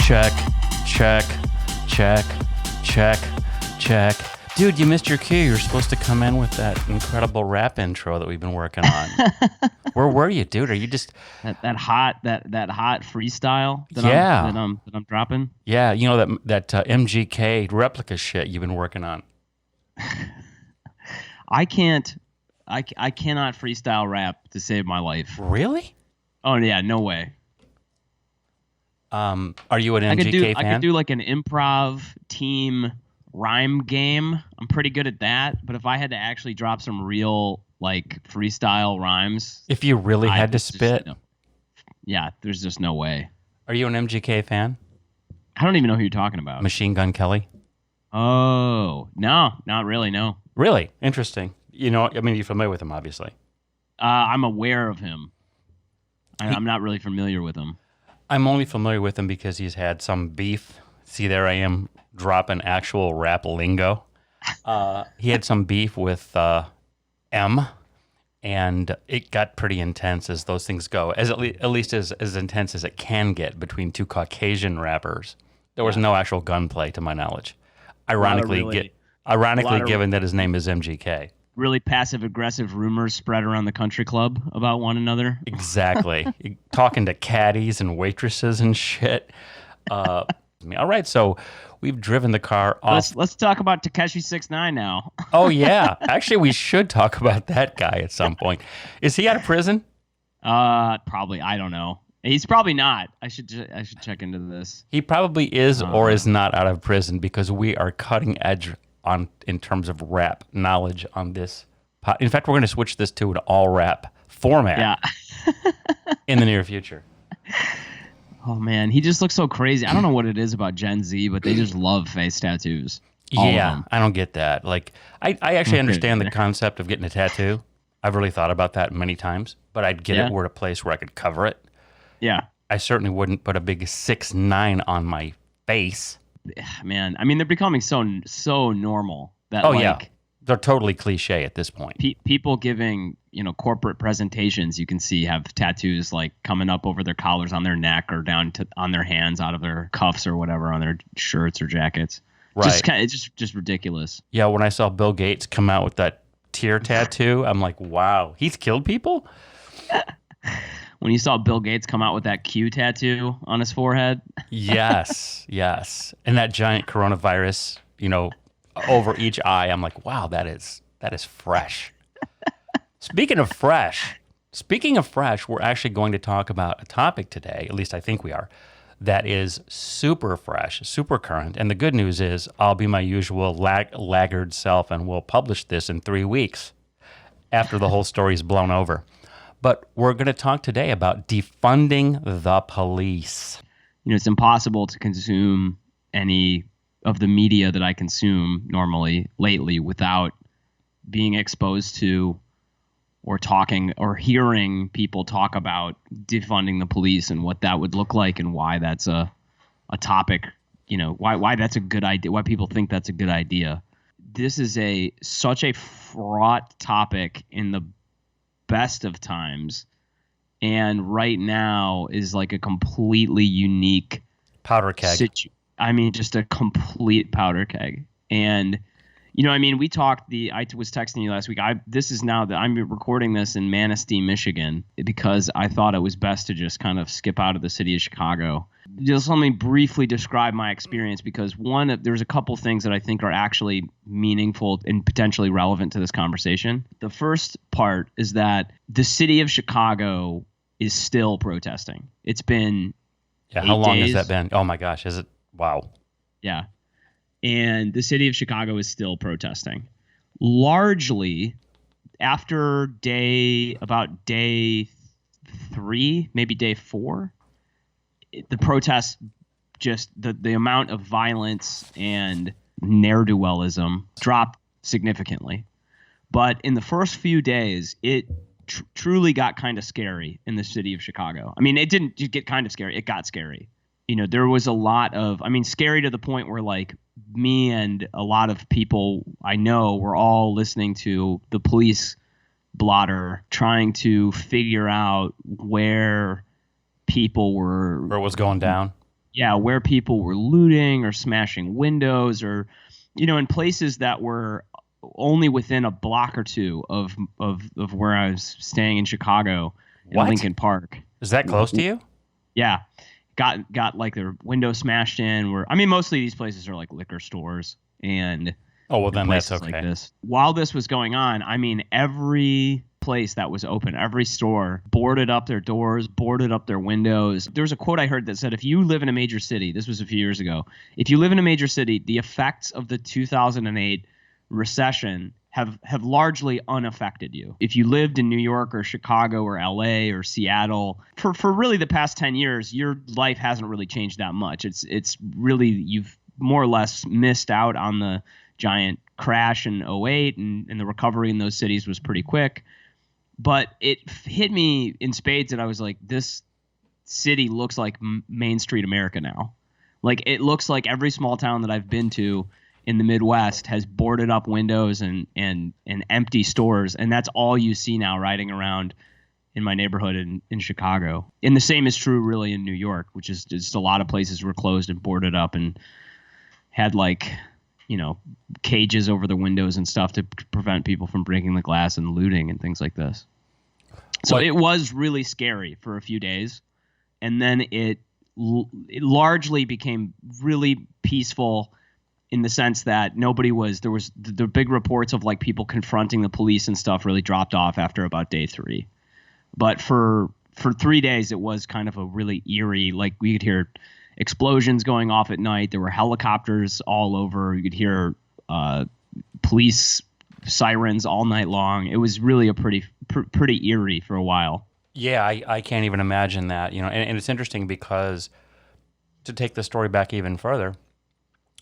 Check, check, check, check, check. Dude, you missed your cue. You're supposed to come in with that incredible rap intro that we've been working on. Where were you, dude? Are you just that hot freestyle that I'm dropping? Yeah, you know that MGK replica shit you've been working on. I cannot freestyle rap to save my life. Really? Oh yeah, no way. Are you an MGK fan? I could do like an improv team rhyme game. I'm pretty good at that. But if I had to actually drop some real like freestyle rhymes, if you really had to spit, yeah, there's just no way. Are you an MGK fan? I don't even know who you're talking about. Machine Gun Kelly? Oh, no, not really. No. Really? Interesting. You know, I mean, you're familiar with him, obviously. I'm aware of him. I'm not really familiar with him. I'm only familiar with him because he's had some beef. See, there I am dropping actual rap lingo. He had some beef with M, and it got pretty intense as those things go, at least as intense as it can get between two Caucasian rappers. There was no actual gunplay, to my knowledge. Ironically, given that his name is MGK. Really passive-aggressive rumors spread around the country club about one another. Exactly. Talking to caddies and waitresses and shit. All right, so we've driven the car off. Let's talk about Tekashi 6ix9ine now. Oh, yeah. Actually, we should talk about that guy at some point. Is he out of prison? Probably. I don't know. He's probably not. I should check into this. He probably is or is not out of prison because we are cutting edge in terms of rap knowledge on this. In fact, we're going to switch this to an all rap format in the near future. Oh man, he just looks so crazy. I don't know what it is about Gen Z, but they just love face tattoos. Yeah, I don't get that. Like, I actually understand the concept of getting a tattoo. I've really thought about that many times, but I'd get it where a place where I could cover it. Yeah. I certainly wouldn't put a big 6ix9ine on my face. Man, I mean, they're becoming so normal that they're totally cliche at this point. People giving corporate presentations, you can see, have tattoos like coming up over their collars on their neck or down on their hands, out of their cuffs or whatever on their shirts or jackets. Right, it's just ridiculous. Yeah, when I saw Bill Gates come out with that tear tattoo, I'm like, wow, he's killed people. When you saw Bill Gates come out with that Q tattoo on his forehead. yes. And that giant coronavirus, over each eye, I'm like, wow, that is fresh. Speaking of fresh, we're actually going to talk about a topic today, at least I think we are, that is super fresh, super current. And the good news is I'll be my usual laggard self and we'll publish this in 3 weeks after the whole story is blown over. But we're going to talk today about defunding the police. It's impossible to consume any of the media that I consume normally lately without being exposed to or talking or hearing people talk about defunding the police and what that would look like and why that's a topic, why that's a good idea, why people think that's a good idea. This is such a fraught topic in the best of times, and right now is like a completely unique powder keg. Just a complete powder keg. And we talked. I was texting you last week. This is now that I'm recording this in Manistee, Michigan, because I thought it was best to just kind of skip out of the city of Chicago. Just let me briefly describe my experience, because there's a couple things that I think are actually meaningful and potentially relevant to this conversation. The first part is that the city of Chicago is still protesting. It's been 8 how long days. has that been? Oh my gosh, is it? Wow. Yeah. And the city of Chicago is still protesting. Largely after about day 3, maybe day 4, the protests, just the amount of violence and ne'er-do-wellism dropped significantly. But in the first few days, it truly got kind of scary in the city of Chicago. I mean, it didn't just get kind of scary. It got scary. There was a lot of, scary to the point where like me and a lot of people I know were all listening to the police blotter, trying to figure out where people were. Where it was going down. Yeah, where people were looting or smashing windows, or in places that were only within a block or two of where I was staying in Chicago in What? Lincoln Park. Is that close to you? Yeah, got like their window smashed in. Where I mean, mostly these places are like liquor stores and Oh, well, then that's places okay. like this. While this was going on, I mean, every place that was open, every store boarded up their doors, boarded up their windows. There was a quote I heard that said, if you live in a major city, this was a few years ago, if you live in a major city, the effects of the 2008 recession have largely unaffected you. If you lived in New York or Chicago or LA or Seattle for really the past 10 years, your life hasn't really changed that much. It's really, you've more or less missed out on the giant crash in '08, and the recovery in those cities was pretty quick. But it hit me in spades, and I was like, this city looks like Main Street America now. Like, it looks like every small town that I've been to in the Midwest has boarded up windows and empty stores, and that's all you see now riding around in my neighborhood in Chicago. And the same is true really in New York, which is just a lot of places were closed and boarded up and had like, cages over the windows and stuff to prevent people from breaking the glass and looting and things like this. So it was really scary for a few days. And then it largely became really peaceful in the sense that there was the big reports of like people confronting the police and stuff really dropped off after about day 3. But for 3 days, it was kind of a really eerie, like we could hear explosions going off at night. There were helicopters all over. You could hear police sirens all night long. It was really a pretty eerie for a while. Yeah, I can't even imagine that. And it's interesting because to take the story back even further,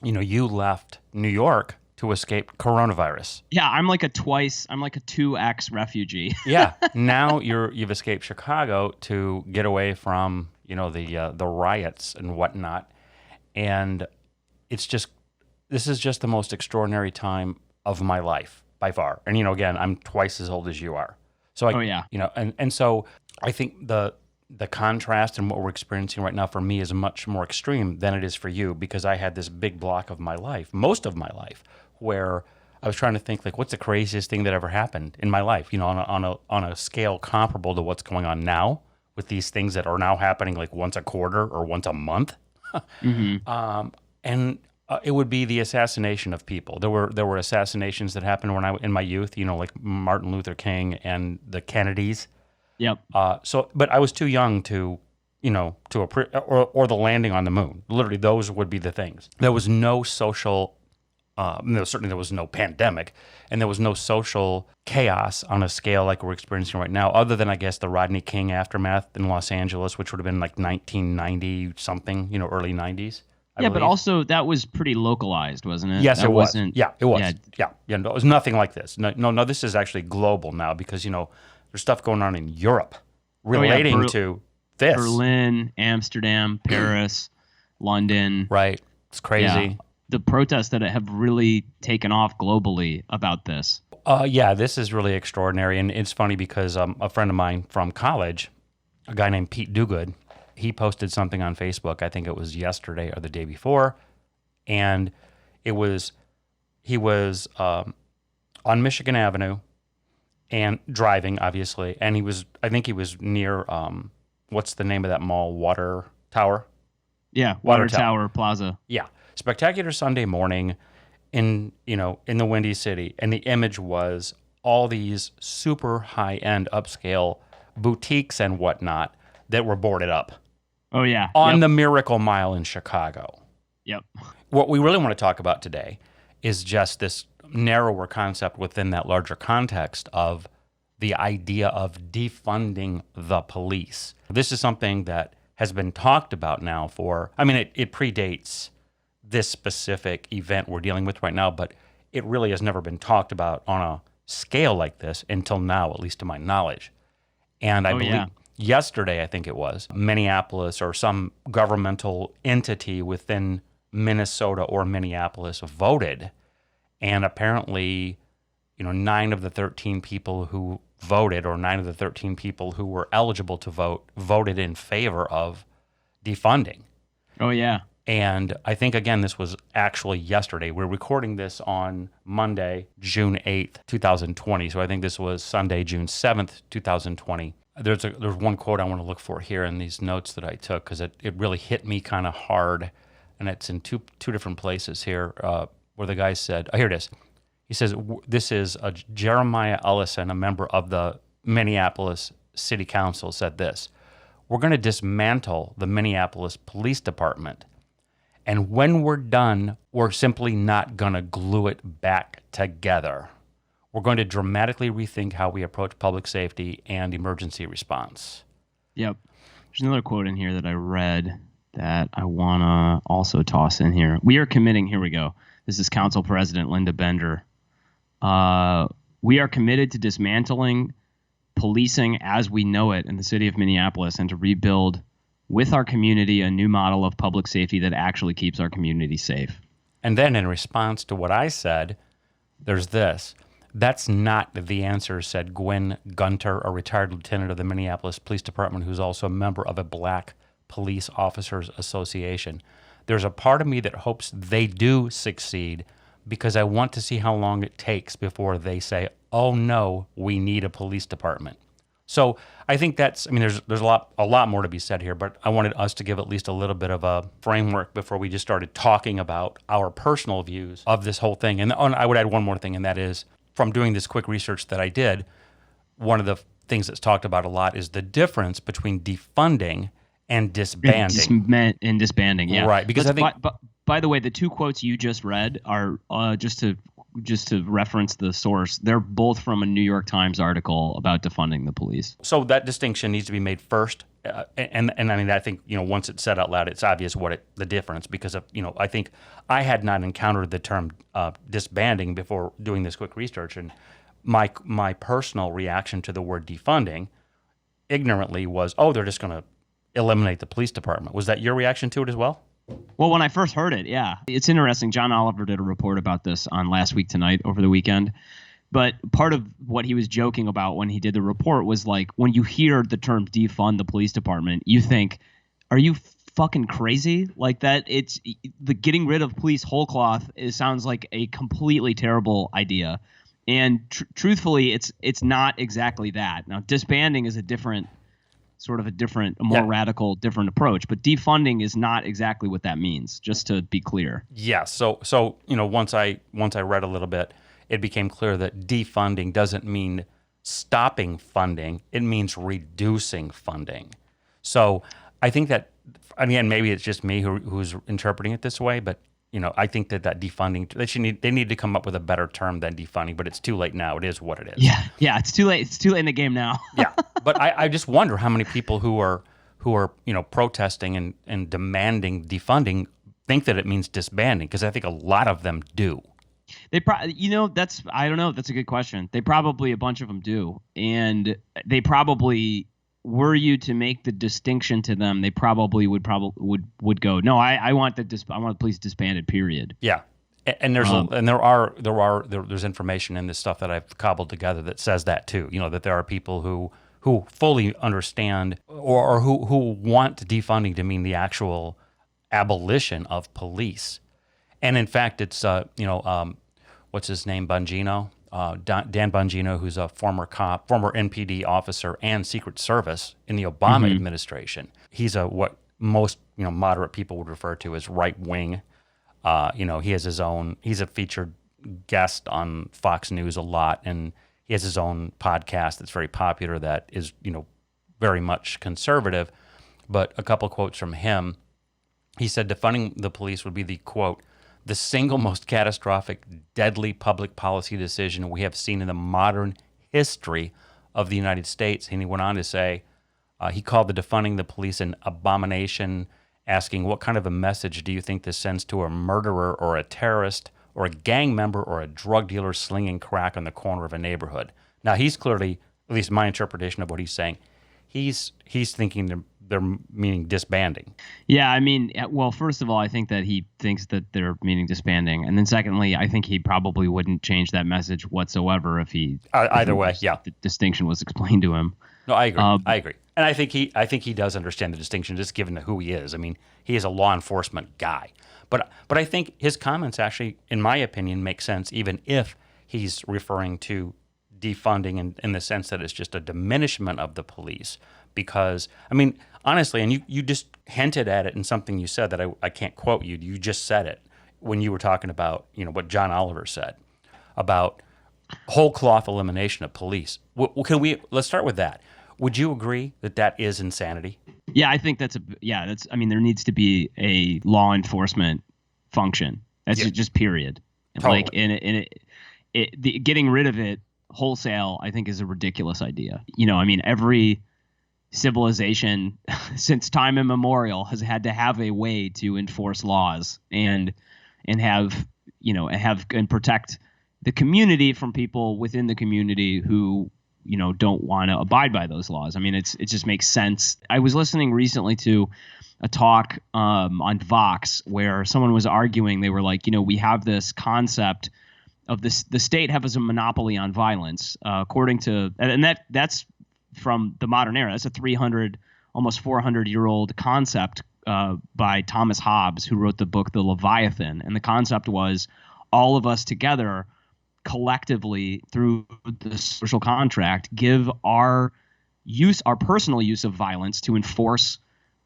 you left New York to escape coronavirus. Yeah, I'm like a 2X refugee. Yeah, now you've escaped Chicago to get away from the riots and whatnot, and this is just the most extraordinary time of my life by far. And again, I'm twice as old as you are, so and so I think the contrast and what we're experiencing right now for me is much more extreme than it is for you, because I had this big block of my life, most of my life, where I was trying to think like, what's the craziest thing that ever happened in my life, on a scale comparable to what's going on now with these things that are now happening like once a quarter or once a month. Mm-hmm. It would be the assassination of people. There were assassinations that happened when in my youth, like Martin Luther King and the Kennedys. Yep. But I was too young to or the landing on the moon. Literally, those would be the things. There was no social. Certainly there was no pandemic, and there was no social chaos on a scale like we're experiencing right now, other than, I guess, the Rodney King aftermath in Los Angeles, which would have been like 1990 something, early 90s. Yeah, but also that was pretty localized, wasn't it? Yes, that it was. Yeah, it was. Yeah. No, it was nothing like this. No, this is actually global now because, there's stuff going on in Europe relating to this. Berlin, Amsterdam, Paris, London. Right. It's crazy. Yeah. The protests that have really taken off globally about this. Yeah, this is really extraordinary. And it's funny because a friend of mine from college, a guy named Pete Dugood, he posted something on Facebook, I think it was yesterday or the day before, and he was on Michigan Avenue and driving, obviously, and I think he was near, what's the name of that mall, Water Tower? Yeah, Water Tower Plaza. Yeah. Spectacular Sunday morning in the Windy City, and the image was all these super high-end upscale boutiques and whatnot that were boarded up. Oh, yeah. On the Miracle Mile in Chicago. Yep. What we really want to talk about today is just this narrower concept within that larger context of the idea of defunding the police. This is something that has been talked about now it predates this specific event we're dealing with right now, but it really has never been talked about on a scale like this until now, at least to my knowledge. And I believe yesterday, I think it was, Minneapolis or some governmental entity within Minnesota or Minneapolis voted. And apparently, 9 of the 13 people who voted, or 9 of the 13 people who were eligible to vote, voted in favor of defunding. Oh, yeah. And I think, again, this was actually yesterday. We're recording this on Monday, June 8th, 2020. So I think this was Sunday, June 7th, 2020. There's one quote I want to look for here in these notes that I took because it really hit me kind of hard. And it's in two different places here where the guy said, oh, here it is. He says, this is Jeremiah Ellison, a member of the Minneapolis City Council, said this. We're going to dismantle the Minneapolis Police Department. And when we're done, we're simply not going to glue it back together. We're going to dramatically rethink how we approach public safety and emergency response. Yep. There's another quote in here that I read that I want to also toss in here. We are committing, here we go. This is Council President Linda Bender. We are committed to dismantling policing as we know it in the city of Minneapolis and to rebuild with our community a new model of public safety that actually keeps our community safe. And then in response to what I said, there's this. That's not the answer, said Gwen Gunter, a retired lieutenant of the Minneapolis Police Department who's also a member of a Black Police Officers Association. There's a part of me that hopes they do succeed because I want to see how long it takes before they say, oh no, we need a police department. So I think there's a lot more to be said here, but I wanted us to give at least a little bit of a framework before we just started talking about our personal views of this whole thing. And I would add one more thing, and that is from doing this quick research that I did, one of the things that's talked about a lot is the difference between defunding and disbanding. And disbanding, yeah. Right, because I think... By the way, the two quotes you just read are just to reference the source. They're both from a New York Times article about defunding the police. So that distinction needs to be made first, and I mean I think once it's said out loud, it's obvious the difference because of I think I had not encountered the term disbanding before doing this quick research, and my personal reaction to the word defunding, ignorantly, was they're just going to eliminate the police department. Was that your reaction to it as well? Well, when I first heard it, yeah. It's interesting. John Oliver did a report about this on Last Week Tonight over the weekend. But part of what he was joking about when he did the report was like, when you hear the term defund the police department, you think, are you fucking crazy? Like that, it's the getting rid of police whole cloth. It sounds like a completely terrible idea. And truthfully, it's not exactly that. Now, disbanding is a more radical, different approach. But defunding is not exactly what that means, just to be clear. Yeah. So once I read a little bit, it became clear that defunding doesn't mean stopping funding. It means reducing funding. So I think that, again, maybe it's just me who's interpreting it this way, but I think that defunding, they need to come up with a better term than defunding, but it's too late now. It is what it is. Yeah, it's too late. It's too late in the game now. Yeah, but I just wonder how many people who are protesting and demanding defunding think that it means disbanding, because I think a lot of them do. They I don't know. That's a good question. They probably, a bunch of them do, and they probably, were you to make the distinction to them, they probably would go, no, I want the police disbanded, period. Yeah. And there's information in this stuff that I've cobbled together that says that too. That there are people who fully understand or who want defunding to mean the actual abolition of police. And in fact, it's what's his name, Bongino, Dan Bongino, who's a former cop, former NPD officer and Secret Service in the Obama administration. He's what most moderate people would refer to as right wing. He has his own. He's a featured guest on Fox News a lot, and he has his own podcast that's very popular that is very much conservative. But a couple of quotes from him. He said defunding the police would be the, quote, the single most catastrophic, deadly public policy decision we have seen in the modern history of the United States. And he went on to say, he called the defunding the police an abomination, asking, what kind of a message do you think this sends to a murderer or a terrorist or a gang member or a drug dealer slinging crack on the corner of a neighborhood? Now, he's clearly, at least my interpretation of what he's saying, he's thinking they're meaning disbanding. Yeah, I mean, well, first of all, I think that he thinks that they're meaning disbanding. And then secondly, I think he probably wouldn't change that message whatsoever if either way, yeah. The distinction was explained to him. No, I agree. I agree. And I think he does understand the distinction, just given who he is. I mean, he is a law enforcement guy. But I think his comments actually, in my opinion, make sense, even if he's referring to defunding in the sense that it's just a diminishment of the police. Because, I mean, honestly, and you just hinted at it in something you said that I can't quote you. You just said it when you were talking about, what John Oliver said about whole cloth elimination of police. Let's start with that. Would you agree that that is insanity? Yeah, I think that's I mean, there needs to be a law enforcement function. That's just period. Totally. Like, getting rid of it wholesale, I think, is a ridiculous idea. I mean, every civilization since time immemorial has had to have a way to enforce laws and protect the community from people within the community who don't want to abide by those laws. I mean, it just makes sense. I was listening recently to a talk on Vox where someone was arguing. They were like, we have this concept of the state has a monopoly on violence, according to, and that's from the modern era. That's a 300, almost 400-year-old concept by Thomas Hobbes, who wrote the book The Leviathan. And the concept was all of us together collectively through the social contract give our personal use of violence to enforce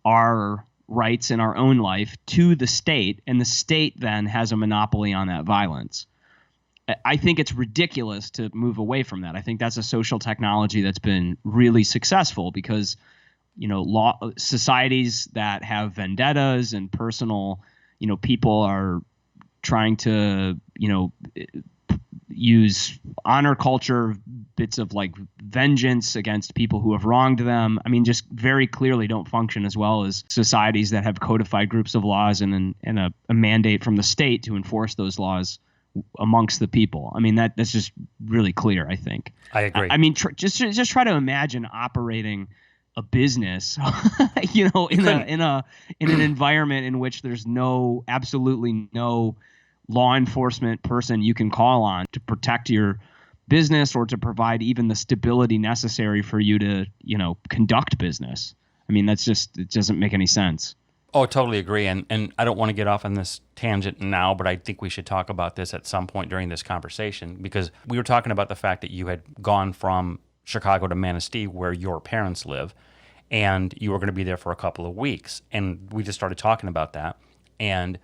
our rights in our own life to the state, and the state then has a monopoly on that violence. I think it's ridiculous to move away from that. I think that's a social technology that's been really successful because, societies that have vendettas and personal, people are trying to, use honor culture, bits of like vengeance against people who have wronged them. I mean, just very clearly don't function as well as societies that have codified groups of laws and a mandate from the state to enforce those laws amongst the people. I mean, that's just really clear, I think. I agree. I mean, just try to imagine operating a business, in an environment in which there's absolutely no law enforcement person you can call on to protect your business or to provide even the stability necessary for you to, conduct business. I mean, it doesn't make any sense. Oh, totally agree. And I don't want to get off on this tangent now, but I think we should talk about this at some point during this conversation, because we were talking about the fact that you had gone from Chicago to Manistee, where your parents live, and you were going to be there for a couple of weeks. And we just started talking about that. And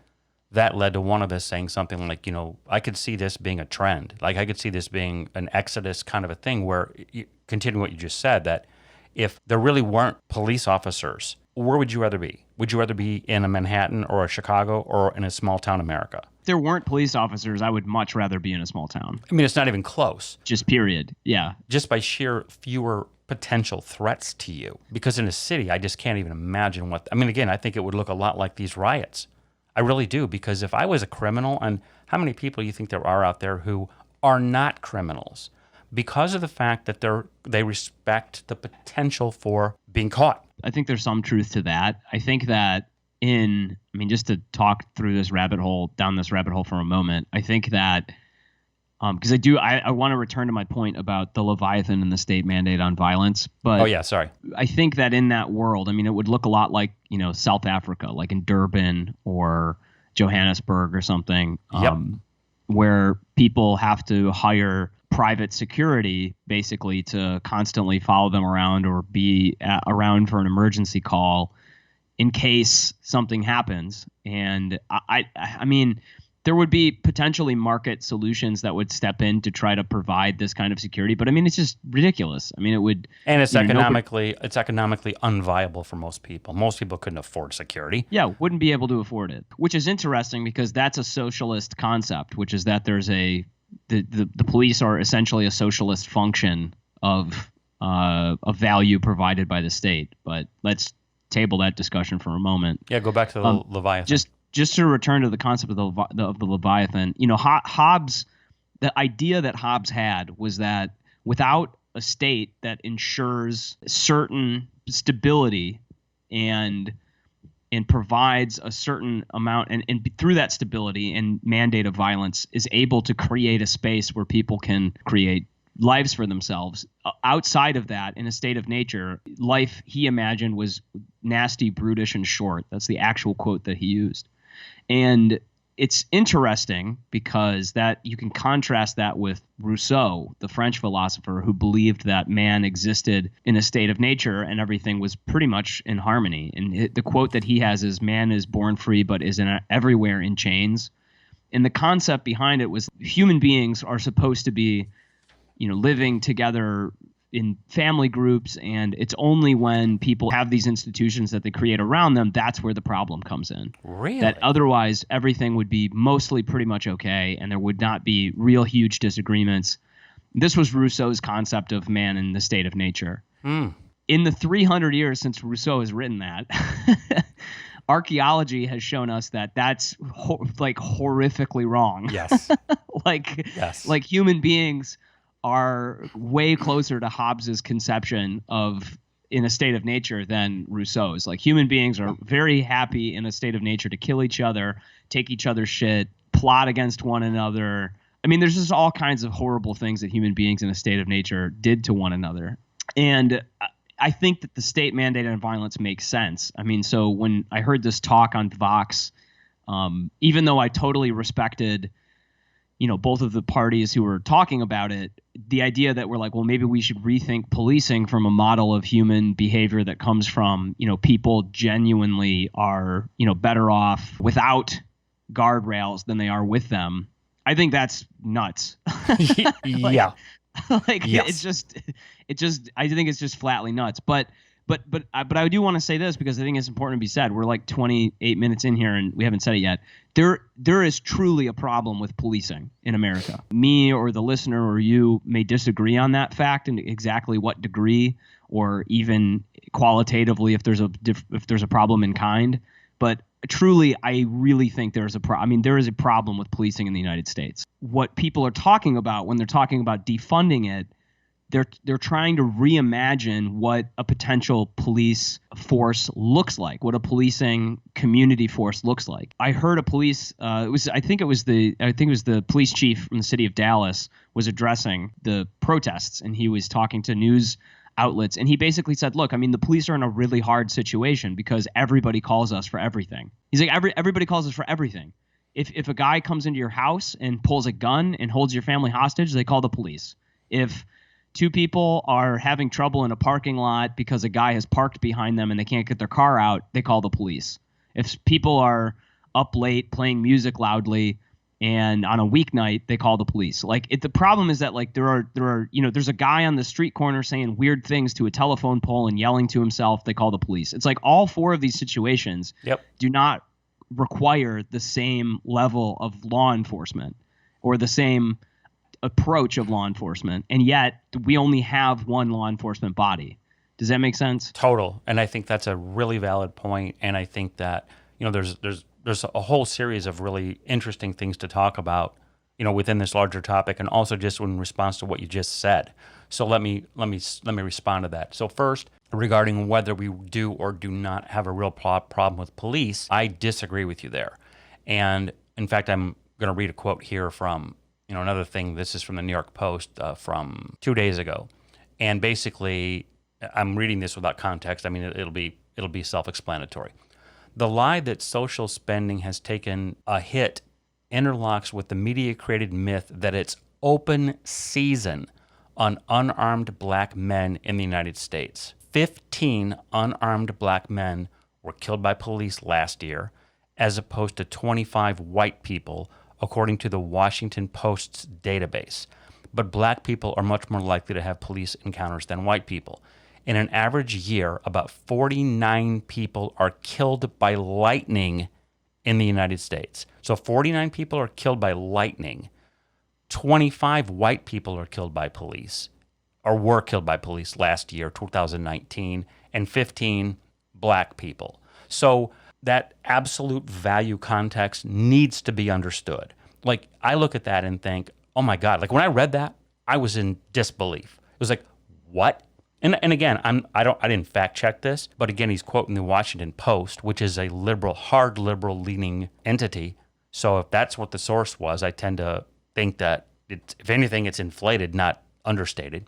that led to one of us saying something like, I could see this being a trend. Like, I could see this being an exodus kind of a thing where, continuing what you just said, that if there really weren't police officers, where would you rather be? Would you rather be in a Manhattan or a Chicago or in a small town America? If there weren't police officers, I would much rather be in a small town. I mean, it's not even close. Just period. Yeah. Just by sheer fewer potential threats to you. Because in a city, I just can't even imagine again, I think it would look a lot like these riots. I really do, because if I was a criminal, and how many people you think there are out there who are not criminals because of the fact that they respect the potential for being caught? I think there's some truth to that. I think that just to talk through down this rabbit hole for a moment, I think that because I want to return to my point about the Leviathan and the state mandate on violence. But oh yeah, sorry. I think that in that world, it would look a lot like, South Africa, like in Durban or Johannesburg or something, where people have to hire private security basically to constantly follow them around or be around for an emergency call in case something happens. And I mean, there would be potentially market solutions that would step in to try to provide this kind of security, but it's just ridiculous. It would, and it's economically unviable for most people. Most people couldn't afford security. Yeah, wouldn't be able to afford it, which is interesting because that's a socialist concept, which is that there's the police are essentially a socialist function of value provided by the state. But let's table that discussion for a moment. Yeah, go back to the Leviathan. Just to return to the concept of the Leviathan, Hobbes, the idea that Hobbes had was that without a state that ensures certain stability and provides a certain amount and through that stability and mandate of violence is able to create a space where people can create lives for themselves. Outside of that, in a state of nature, life he imagined was nasty, brutish, and short. That's the actual quote that he used. And it's interesting because that you can contrast that with Rousseau, the French philosopher, who believed that man existed in a state of nature and everything was pretty much in harmony. And the quote that he has is, "Man is born free, but is everywhere in chains." And the concept behind it was human beings are supposed to be, living together in family groups, and it's only when people have these institutions that they create around them, that's where the problem comes in. Really? That otherwise everything would be mostly pretty much okay, and there would not be real huge disagreements. This was Rousseau's concept of man in the state of nature. In the 300 years since Rousseau has written that, archaeology has shown us that that's horrifically wrong. Yes. Like human beings are way closer to Hobbes's conception of in a state of nature than Rousseau's. Like, human beings are very happy in a state of nature to kill each other, take each other's shit, plot against one another. I mean, there's just all kinds of horrible things that human beings in a state of nature did to one another. And I think that the state mandated violence makes sense. I mean, so when I heard this talk on Vox, even though I totally respected both of the parties who were talking about it, the idea that we're like, well, maybe we should rethink policing from a model of human behavior that comes from, people genuinely are, better off without guardrails than they are with them. I think that's nuts. Yeah. Yes. I think it's just flatly nuts. But I do want to say this because I think it's important to be said. We're like 28 minutes in here and we haven't said it yet. There is truly a problem with policing in America. Me or the listener or you may disagree on that fact and exactly what degree, or even qualitatively if there's a problem in kind. But truly, I really think there is a problem with policing in the United States. What people are talking about when they're talking about defunding it, they're trying to reimagine what a potential police force looks like, what a policing community force looks like. I heard a police I think it was the police chief from the city of Dallas was addressing the protests, and he was talking to news outlets, and he basically said, look, I mean, the police are in a really hard situation because everybody calls us for everything. He's like, everybody calls us for everything. If a guy comes into your house and pulls a gun and holds your family hostage, they call the police. If two people are having trouble in a parking lot because a guy has parked behind them and they can't get their car out, they call the police. If people are up late playing music loudly and on a weeknight, they call the police. The problem is that there's a guy on the street corner saying weird things to a telephone pole and yelling to himself, they call the police. It's like all four of these situations do not require the same level of law enforcement or the same approach of law enforcement, and yet we only have one law enforcement body. Does that make sense? Total. And I think that's a really valid point. And I think that there's a whole series of really interesting things to talk about within this larger topic, and also just in response to what you just said. So let me respond to that. So first, regarding whether we do or do not have a real problem with police, I disagree with you there. And in fact, I'm going to read a quote here from another thing. This is from the New York Post from 2 days ago. And basically, I'm reading this without context. I mean, it'll be self-explanatory. The lie that social spending has taken a hit interlocks with the media-created myth that it's open season on unarmed black men in the United States. 15 unarmed black men were killed by police last year, as opposed to 25 white people, according to the Washington Post's database. But black people are much more likely to have police encounters than white people. In an average year, about 49 people are killed by lightning in the United States. So 49 people are killed by lightning. 25 white people are killed by police, or were killed by police last year, 2019, and 15 black people. So that absolute value context needs to be understood. Like, I look at that and think, oh my God, like when I read that, I was in disbelief. It was like, what? And again, I didn't fact check this, but again, he's quoting the Washington Post, which is a hard liberal leaning entity. So if that's what the source was, I tend to think that if anything, it's inflated, not understated.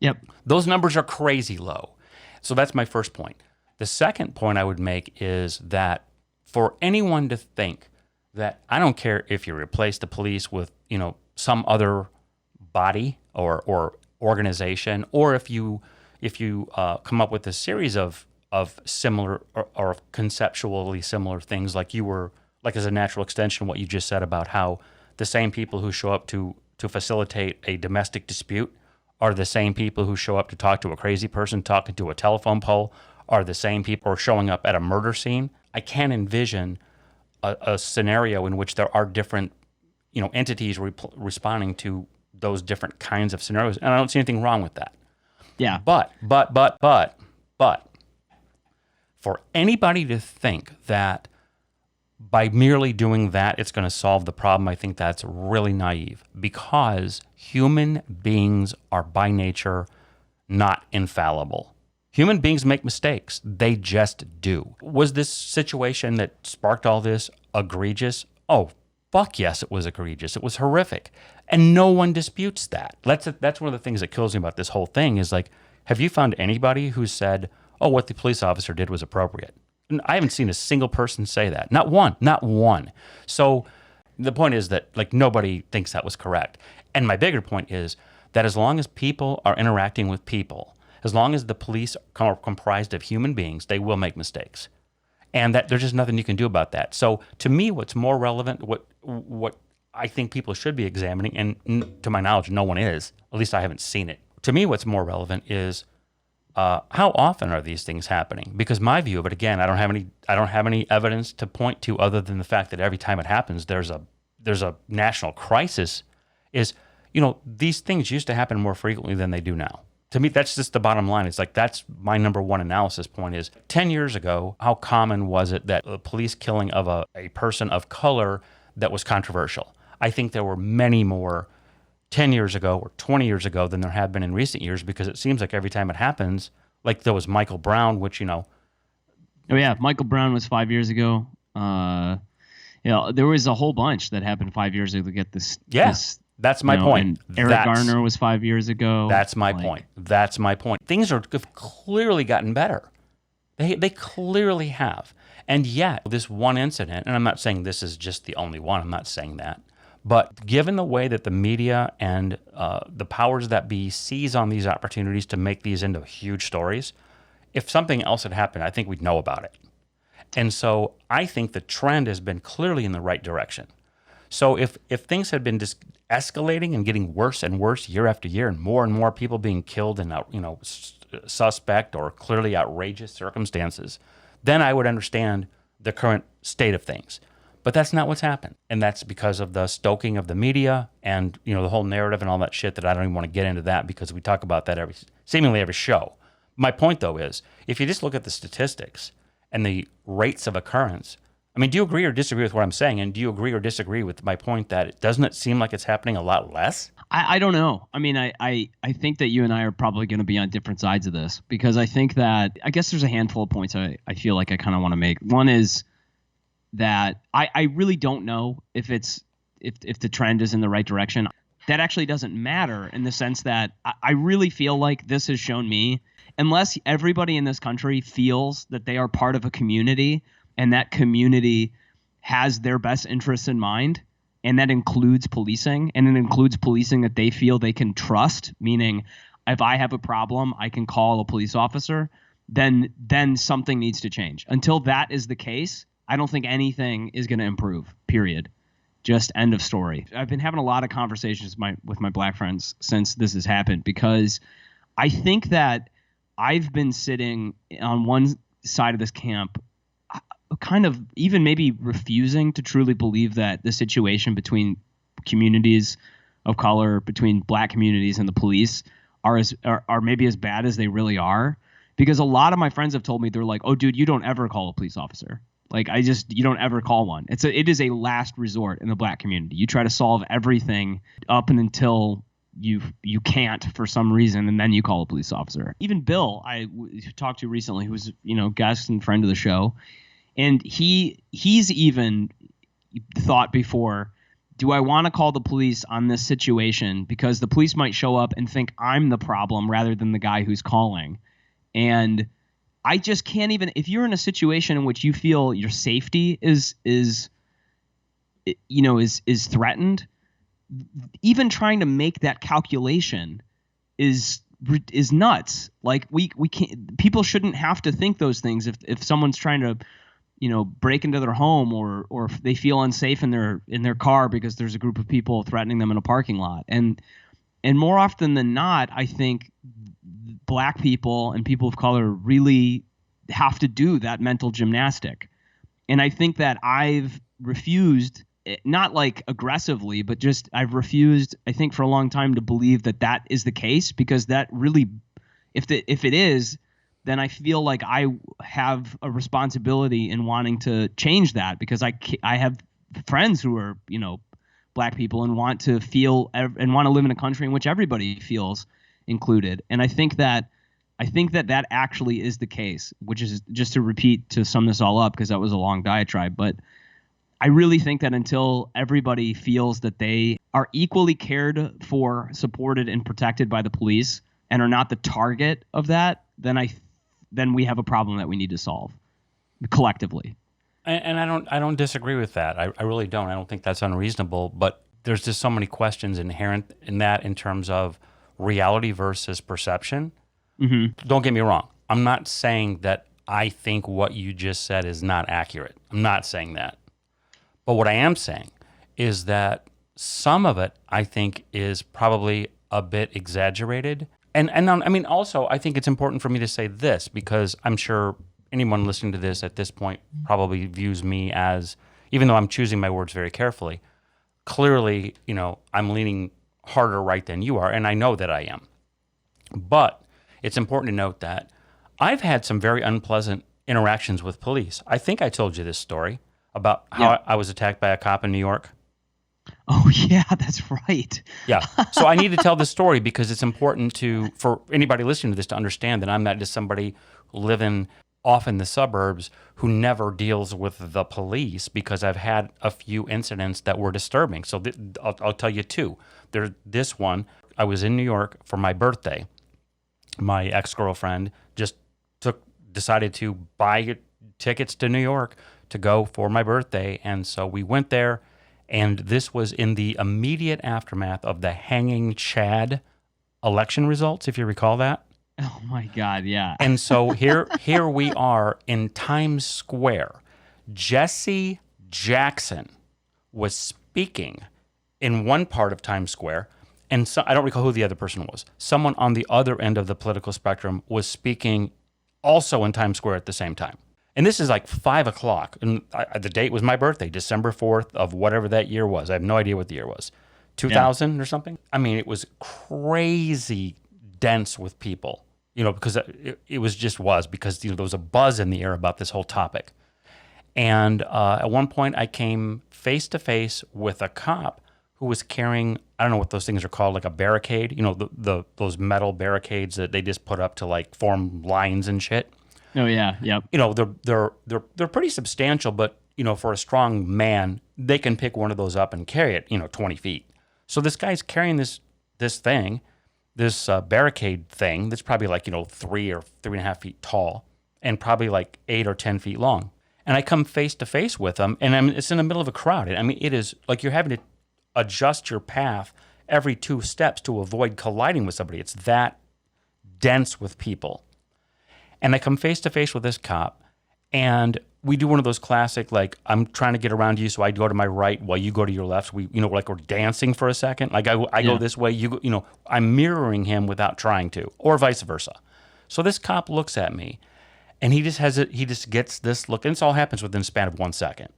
Yep. Those numbers are crazy low. So that's my first point. The second point I would make is that for anyone to think that, I don't care if you replace the police with, some other body or organization, or if you come up with a series of similar or conceptually similar things, like as a natural extension what you just said about how the same people who show up to facilitate a domestic dispute are the same people who show up to talk to a crazy person talking to a telephone pole, are the same people who are showing up at a murder scene. I can't envision a scenario in which there are different, entities responding to those different kinds of scenarios, and I don't see anything wrong with that. Yeah. But for anybody to think that by merely doing that it's going to solve the problem, I think that's really naive, because human beings are by nature not infallible. Human beings make mistakes. They just do. Was this situation that sparked all this egregious? Oh, fuck yes, it was egregious. It was horrific. And no one disputes that. That's one of the things that kills me about this whole thing is, like, have you found anybody who said, oh, what the police officer did was appropriate? And I haven't seen a single person say that. Not one. So the point is that, like, nobody thinks that was correct. And my bigger point is that as long as people are interacting with people, as long as the police are comprised of human beings, they will make mistakes. And that there's just nothing you can do about that. So to me, what's more relevant, what I think people should be examining, and to my knowledge, no one is, at least I haven't seen it. To me, what's more relevant is how often are these things happening? Because my view of it, again, I don't have any evidence to point to other than the fact that every time it happens, there's a national crisis. These things used to happen more frequently than they do now. To me, that's just the bottom line. It's like, that's my number one analysis point is 10 years ago, how common was it that a police killing of a person of color that was controversial? I think there were many more 10 years ago or 20 years ago than there have been in recent years, because it seems like every time it happens, like there was Michael Brown, which, Oh yeah, Michael Brown was 5 years ago. There was a whole bunch that happened 5 years ago to get this. Yeah. That's my point. Eric Garner was 5 years ago. That's my point. That's my point. Things have clearly gotten better. They clearly have. And yet, this one incident, and I'm not saying this is just the only one, I'm not saying that, but given the way that the media and the powers that be seize on these opportunities to make these into huge stories, if something else had happened, I think we'd know about it. And so I think the trend has been clearly in the right direction. So if things had been just escalating and getting worse and worse year after year, and more people being killed in suspect or clearly outrageous circumstances, then I would understand the current state of things. But that's not what's happened, and that's because of the stoking of the media and the whole narrative and all that shit that I don't even want to get into that, because we talk about that seemingly every show. My point though is, if you just look at the statistics and the rates of occurrence, I mean, do you agree or disagree with what I'm saying? And do you agree or disagree with my point that doesn't it seem like it's happening a lot less? I don't know. I mean, I think that you and I are probably going to be on different sides of this, because I think that, I guess there's a handful of points I feel like I kind of want to make. One is that I really don't know if the trend is in the right direction. That actually doesn't matter, in the sense that I really feel like this has shown me, unless everybody in this country feels that they are part of a community, and that community has their best interests in mind, and that includes policing, and it includes policing that they feel they can trust, meaning if I have a problem, I can call a police officer, then something needs to change. Until that is the case, I don't think anything is going to improve, period. Just end of story. I've been having a lot of conversations with my black friends since this has happened, because I think that I've been sitting on one side of this camp, kind of even maybe refusing to truly believe that the situation between communities of color, between black communities and the police are maybe as bad as they really are. Because a lot of my friends have told me, they're like, oh, dude, you don't ever call a police officer. Like, you don't ever call one. It is a last resort in the black community. You try to solve everything up and until you can't for some reason, and then you call a police officer. Even Bill, I talked to recently, who was guest and friend of the show, and he's even thought before do I want to call the police on this situation? Because the police might show up and think I'm the problem rather than the guy who's calling. And I just can't even, if you're in a situation in which you feel your safety is threatened, even trying to make that calculation is nuts. Like we can't, people shouldn't have to think those things if someone's trying to, break into their home or if they feel unsafe in their car because there's a group of people threatening them in a parking lot. And more often than not, I think Black people and people of color really have to do that mental gymnastic. And I think that I've refused, not like aggressively, but just I've refused, I think, for a long time to believe that is the case, because that really, if it is, then I feel like I have a responsibility in wanting to change that, because I have friends who are, Black people and want to feel and want to live in a country in which everybody feels included. And I think that actually is the case, which is, just to sum this all up, because that was a long diatribe, but I really think that until everybody feels that they are equally cared for, supported, and protected by the police and are not the target of that, then we have a problem that we need to solve collectively. And I don't disagree with that. I really don't. I don't think that's unreasonable. But there's just so many questions inherent in that in terms of reality versus perception. Mm-hmm. Don't get me wrong. I'm not saying that I think what you just said is not accurate. I'm not saying that. But what I am saying is that some of it, I think, is probably a bit exaggerated. And I mean, also, I think it's important for me to say this, because I'm sure anyone listening to this at this point probably views me as, even though I'm choosing my words very carefully, clearly, I'm leaning harder right than you are, and I know that I am. But it's important to note that I've had some very unpleasant interactions with police. I think I told you this story about how I was attacked by a cop in New York. Oh, yeah, that's right. Yeah. So I need to tell this story because it's important for anybody listening to this to understand that I'm not just somebody living off in the suburbs who never deals with the police, because I've had a few incidents that were disturbing. So I'll tell you two. There's this one. I was in New York for my birthday. My ex-girlfriend just decided to buy tickets to New York to go for my birthday. And so we went there. And this was in the immediate aftermath of the hanging Chad election results, if you recall that. Oh, my God, yeah. And so here we are in Times Square. Jesse Jackson was speaking in one part of Times Square, and I don't recall who the other person was. Someone on the other end of the political spectrum was speaking also in Times Square at the same time. And this is like 5 o'clock. And the date was my birthday, December 4th of whatever that year was. I have no idea what the year was. 2000 or something? I mean, it was crazy dense with people, because it was because there was a buzz in the air about this whole topic. And at one point I came face to face with a cop who was carrying, I don't know what those things are called, like a barricade, those metal barricades that they just put up to like form lines and shit. Oh yeah, yep. They're pretty substantial, but for a strong man, they can pick one of those up and carry it 20 feet. So this guy's carrying this thing, this barricade thing that's probably like 3 or 3.5 feet tall, and probably like 8 or 10 feet long. And I come face to face with him, and it's in the middle of a crowd. I mean, it is like you're having to adjust your path every 2 steps to avoid colliding with somebody. It's that dense with people. And I come face to face with this cop, and we do one of those classic, like, I'm trying to get around you, so I go to my right while you go to your left. We, like we're dancing for a second. Like I go this way, you go, I'm mirroring him without trying to, or vice versa. So this cop looks at me, and he just gets this look, and this all happens within the span of 1 second.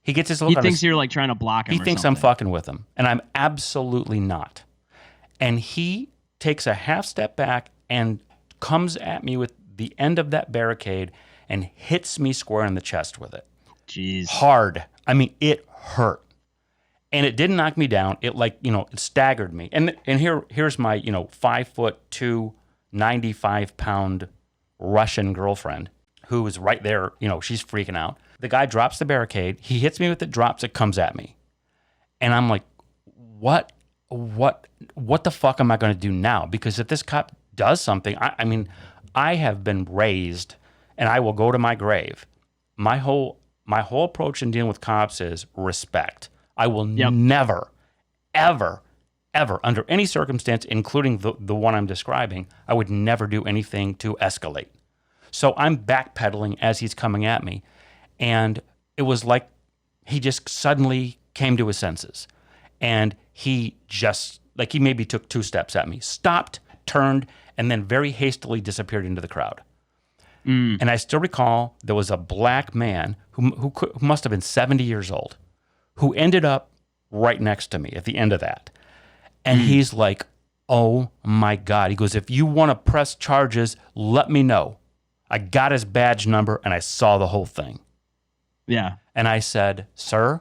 He gets this look. He thinks you're like trying to block him. He thinks I'm fucking with him, and I'm absolutely not. And he takes a half step back and comes at me with the end of that barricade and hits me square in the chest with it. Jeez. Hard. I mean, it hurt. And it didn't knock me down. It it staggered me. And here's my, 5'2", 95-pound Russian girlfriend who is right there. She's freaking out. The guy drops the barricade. He hits me with it, drops it, comes at me. And I'm like, what the fuck am I going to do now? Because if this cop does something, I mean, I have been raised, and I will go to my grave. My whole approach in dealing with cops is respect. I will never, ever, ever, under any circumstance, including the one I'm describing, I would never do anything to escalate. So I'm backpedaling as he's coming at me, and it was like he just suddenly came to his senses. And he just, like, he maybe took 2 steps at me, stopped, turned, and then very hastily disappeared into the crowd. And I still recall there was a black man who must have been 70 years old, who ended up right next to me at the end of that. And he's like, oh my God. He goes, if you want to press charges, let me know. I got his badge number and I saw the whole thing. Yeah. And I said, sir,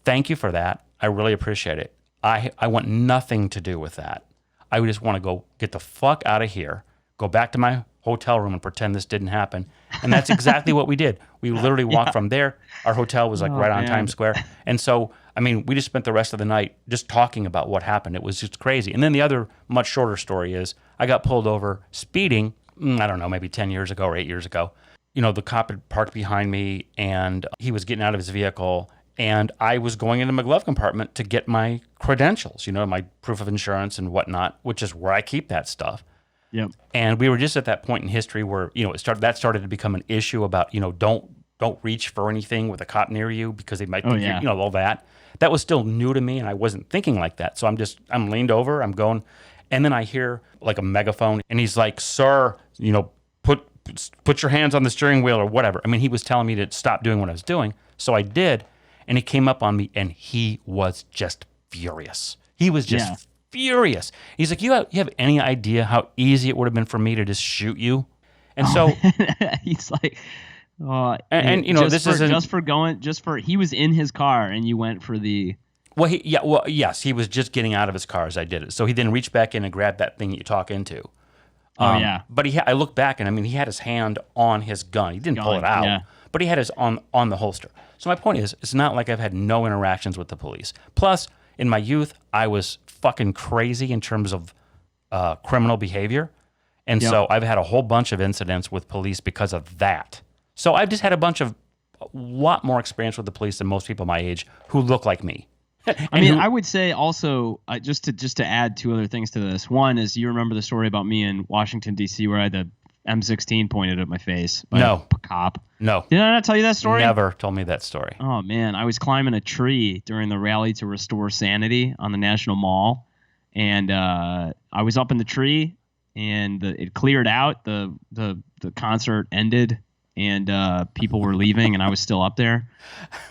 thank you for that. I really appreciate it. I want nothing to do with that. I just want to go get the fuck out of here, go back to my hotel room and pretend this didn't happen. And that's exactly what we did. We literally walked from there. Our hotel was like right on Times Square. And so, I mean, we just spent the rest of the night just talking about what happened. It was just crazy. And then the other much shorter story is I got pulled over speeding, I don't know, maybe 10 years ago or 8 years ago. You know, the cop had parked behind me and he was getting out of his vehicle. And I was going into my glove compartment to get my credentials, you know, my proof of insurance and whatnot, which is where I keep that stuff. Yep. And we were just at that point in history where, you know, that started to become an issue about, you know, don't reach for anything with a cop near you because they might, you know, all that. That was still new to me, and I wasn't thinking like that. So I'm leaned over, I'm going, and then I hear like a megaphone, and he's like, "Sir, you know, put your hands on the steering wheel or whatever." I mean, he was telling me to stop doing what I was doing, so I did. And he came up on me, and he was just furious. He was just furious. He's like, you have any idea how easy it would have been for me to just shoot you? And so he's like, and you know, this is he was in his car, and you went for the. Yes, he was just getting out of his car as I did it. So he didn't reach back in and grab that thing you talk into. But I looked back, and I mean, he had his hand on his gun. He didn't pull it out, but he had his on the holster. So my point is, it's not like I've had no interactions with the police. Plus, in my youth, I was fucking crazy in terms of criminal behavior. And so I've had a whole bunch of incidents with police because of that. So I've just had a lot more experience with the police than most people my age who look like me. I mean, I would say also, just to add 2 other things to this. One is, you remember the story about me in Washington, D.C., where I had the M16 pointed at my face by a cop? No. Did I not tell you that story? Never told me that story. Oh, man. I was climbing a tree during the rally to restore sanity on the National Mall. And I was up in the tree, and it cleared out. The concert ended, and people were leaving, and I was still up there.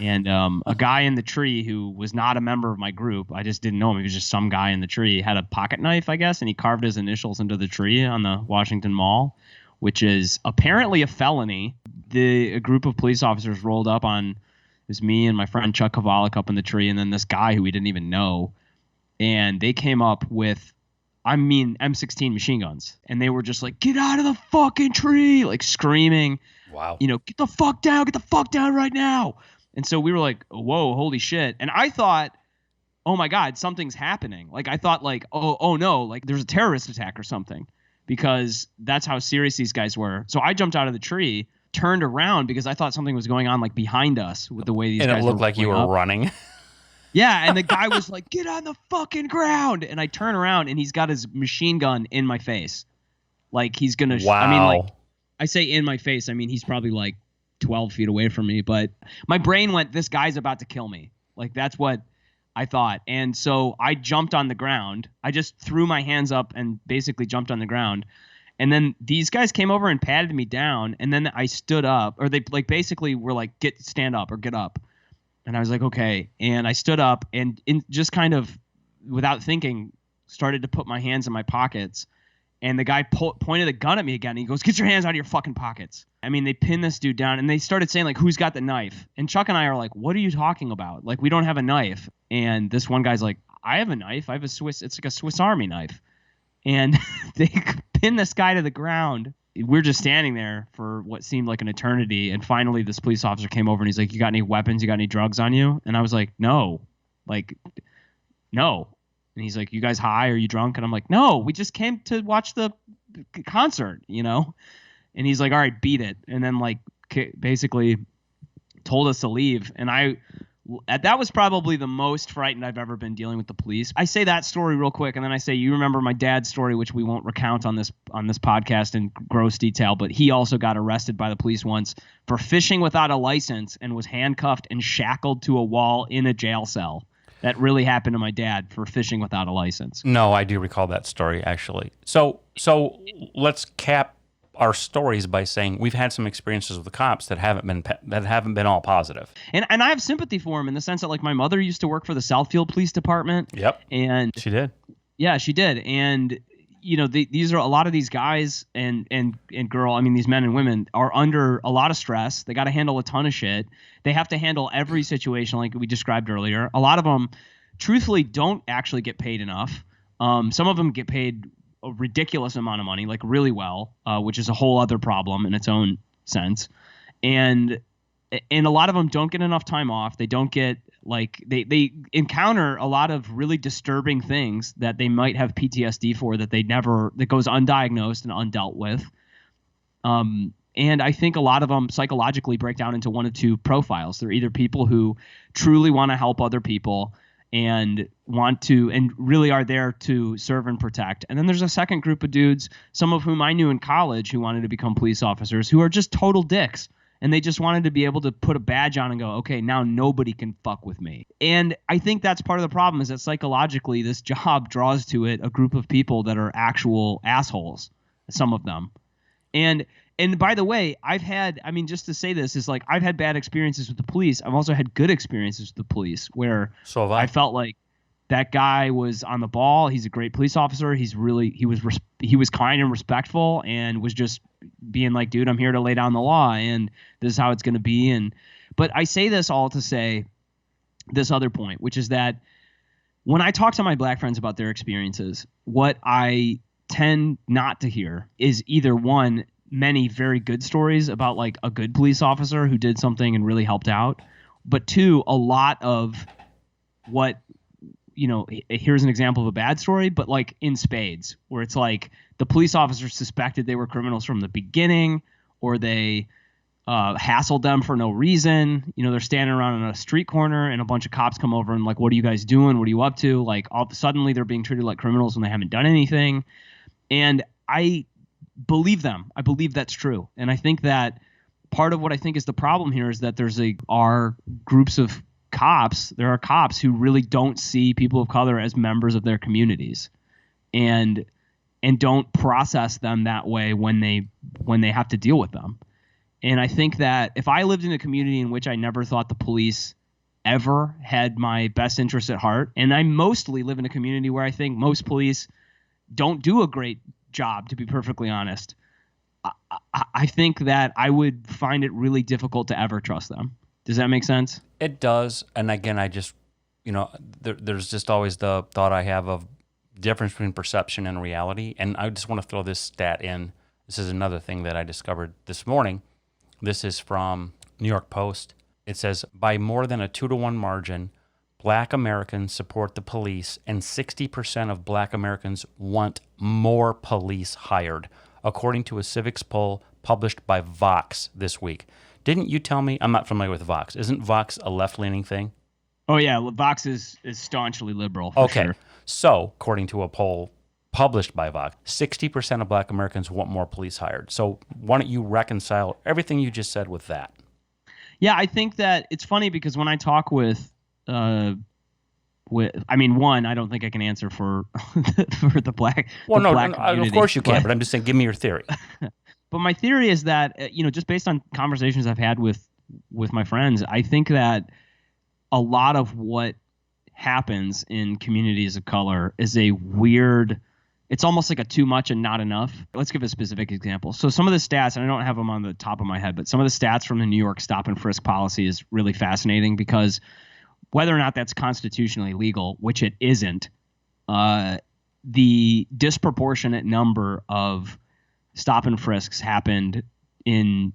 And a guy in the tree who was not a member of my group, I just didn't know him. He was just some guy in the tree, had a pocket knife, I guess, and he carved his initials into the tree on the Washington Mall, which is apparently a felony. A group of police officers rolled up on, it was me and my friend Chuck Kovalik up in the tree, and then this guy who we didn't even know. And they came up with, M16 machine guns. And they were just like, get out of the fucking tree, like screaming. Wow. You know, get the fuck down right now. And so we were like, whoa, holy shit. And I thought, oh my God, something's happening. Like, I thought like, oh no, like there's a terrorist attack or something, because that's how serious these guys were. So I jumped out of the tree, turned around because I thought something was going on like behind us with the way these guys were. And it looked like you were running. Yeah, and the guy was like, get on the fucking ground. And I turn around, and he's got his machine gun in my face. Like, he's going to... Wow. I mean, like, I say in my face. I mean, he's probably like 12 feet away from me. But my brain went, this guy's about to kill me. Like, that's what I thought. And so I jumped on the ground. I just threw my hands up and basically jumped on the ground. And then these guys came over and patted me down. And then I stood up. Or they like basically were like, stand up or get up. And I was like, okay. And I stood up and just kind of without thinking started to put my hands in my pockets. And the guy pointed a gun at me again. He goes, get your hands out of your fucking pockets. I mean, they pinned this dude down and they started saying like, who's got the knife? And Chuck and I are like, what are you talking about? Like, we don't have a knife. And this one guy's like, I have a knife. I have it's like a Swiss Army knife. And they pinned this guy to the ground. We're just standing there for what seemed like an eternity. And finally, this police officer came over and he's like, you got any weapons? You got any drugs on you? And I was like, no. Like, no. And he's like, you guys high? Are you drunk? And I'm like, no, we just came to watch the concert, you know? And he's like, all right, beat it. And then like basically told us to leave. And that was probably the most frightened I've ever been dealing with the police. I say that story real quick, and then I say, you remember my dad's story, which we won't recount on this podcast in gross detail, but he also got arrested by the police once for fishing without a license and was handcuffed and shackled to a wall in a jail cell. That really happened to my dad for fishing without a license. No, I do recall that story, actually. So let's cap our stories by saying we've had some experiences with the cops that haven't been all positive. And I have sympathy for him in the sense that, like, my mother used to work for the Southfield Police Department. Yep. And she did. Yeah, she did. And you know, these are a lot of these guys and girl, I mean, these men and women are under a lot of stress. They got to handle a ton of shit. They have to handle every situation like we described earlier. A lot of them, truthfully, don't actually get paid enough. Some of them get paid a ridiculous amount of money, like really well, which is a whole other problem in its own sense. And a lot of them don't get enough time off. They don't get like they encounter a lot of really disturbing things that they might have PTSD for that goes undiagnosed and undealt with. And I think a lot of them psychologically break down into one of two profiles. They're either people who truly want to help other people and want to and really are there to serve and protect. And then there's a second group of dudes, some of whom I knew in college who wanted to become police officers, who are just total dicks. And they just wanted to be able to put a badge on and go, okay, now nobody can fuck with me. And I think that's part of the problem, is that psychologically this job draws to it a group of people that are actual assholes, some of them. And by the way, just to say this, is like, I've had bad experiences with the police. I've also had good experiences with the police where I felt like that guy was on the ball. He's a great police officer. He was kind and respectful and was just being like, dude, I'm here to lay down the law and this is how it's going to be. But I say this all to say this other point, which is that when I talk to my black friends about their experiences, what I tend not to hear is either one, many very good stories about like a good police officer who did something and really helped out, but two, a lot of what, you know, here's an example of a bad story, but like in spades, where it's like the police officer suspected they were criminals from the beginning, or they hassled them for no reason. You know, they're standing around on a street corner and a bunch of cops come over and like, what are you guys doing? What are you up to? Like, suddenly they're being treated like criminals when they haven't done anything. And I believe them. I believe that's true. And I think that part of what I think is the problem here is that are groups of cops. There are cops who really don't see people of color as members of their communities, and don't process them that way when they have to deal with them. And I think that if I lived in a community in which I never thought the police ever had my best interest at heart, and I mostly live in a community where I think most police don't do a great job, to be perfectly honest, I think that I would find it really difficult to ever trust them. Does that make sense? It does. And again, I just, you know, there's just always the thought I have of difference between perception and reality. And I just want to throw this stat in. This is another thing that I discovered this morning. This is from New York Post. It says, by more than a 2-to-1 margin, Black Americans support the police, and 60% of Black Americans want more police hired, according to a civics poll published by Vox this week. Didn't you tell me? I'm not familiar with Vox. Isn't Vox a left-leaning thing? Oh, yeah. Vox is staunchly liberal, for sure. So, according to a poll published by Vox, 60% of Black Americans want more police hired. So why don't you reconcile everything you just said with that? Yeah, I think that it's funny because when I talk with I don't think I can answer for the black. Well, black community, of course you can, but I'm just saying, give me your theory. But my theory is that, just based on conversations I've had with my friends, I think that a lot of what happens in communities of color is a weird. It's almost like a too much and not enough. Let's give a specific example. So some of the stats, and I don't have them on the top of my head, but some of the stats from the New York stop and frisk policy is really fascinating because whether or not that's constitutionally legal, which it isn't, the disproportionate number of stop and frisks happened in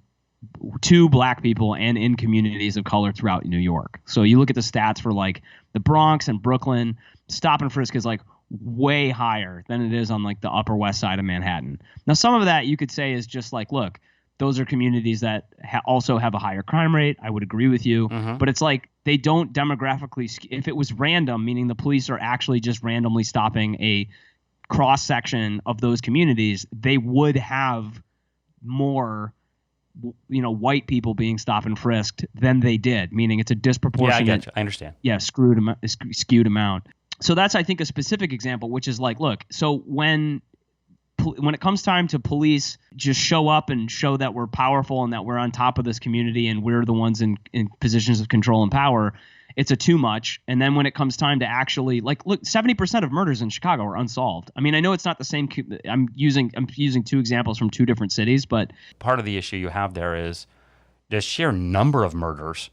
to black people and in communities of color throughout New York. So you look at the stats for like the Bronx and Brooklyn, stop and frisk is like way higher than it is on like the Upper West Side of Manhattan. Now, some of that you could say is just like, look, those are communities that also have a higher crime rate. I would agree with you. But it's like they don't demographically. If it was random, meaning the police are actually just randomly stopping a cross section of those communities, they would have more, white people being stopped and frisked than they did, meaning it's a disproportionate. Yeah, I get you. I understand. Yeah, skewed amount. So that's, I think, a specific example, which is like, look, so when it comes time to police just show up and show that we're powerful and that we're on top of this community and we're the ones in positions of control and power, it's a too much. And then when it comes time to actually, like, look, 70% of murders in Chicago are unsolved. I mean, I know it's not the same. I'm using two examples from two different cities, but part of the issue you have there is the sheer number of murders.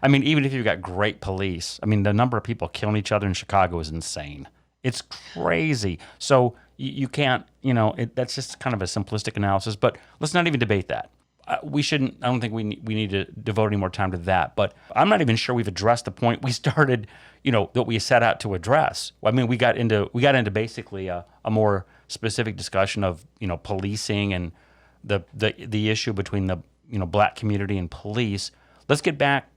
I mean, even if you've got great police, I mean, the number of people killing each other in Chicago is insane. It's crazy. So you can't, that's just kind of a simplistic analysis, but let's not even debate that. We shouldn't, I don't think we need to devote any more time to that, but I'm not even sure we've addressed the point we started, that we set out to address. I mean, we got into basically a more specific discussion of, policing and the issue between the, black community and police. Let's get back,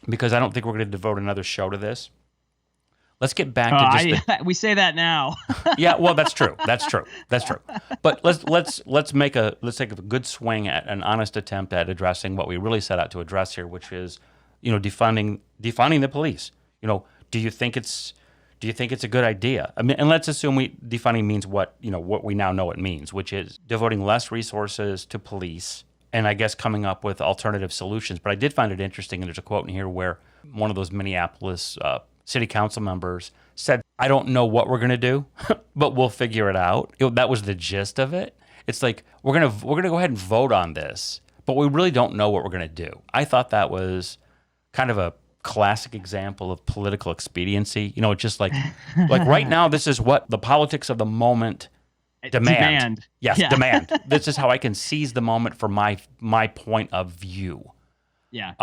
because I don't think we're going to devote another show to this. Let's get back to just we say that now. Yeah, well, that's true. That's true. But let's take a good swing at an honest attempt at addressing what we really set out to address here, which is, defunding the police. Do you think it's a good idea? I mean, and let's assume defunding means what we now know it means, which is devoting less resources to police, and I guess coming up with alternative solutions. But I did find it interesting, and there's a quote in here where one of those Minneapolis city council members said, "I don't know what we're going to do, but we'll figure it out." That was the gist of it. It's like, we're going to go ahead and vote on this, but we really don't know what we're going to do. I thought that was kind of a classic example of political expediency. It's just like right now, this is what the politics of the moment demand. Yes, yeah. Demand. This is how I can seize the moment for my point of view. Yeah.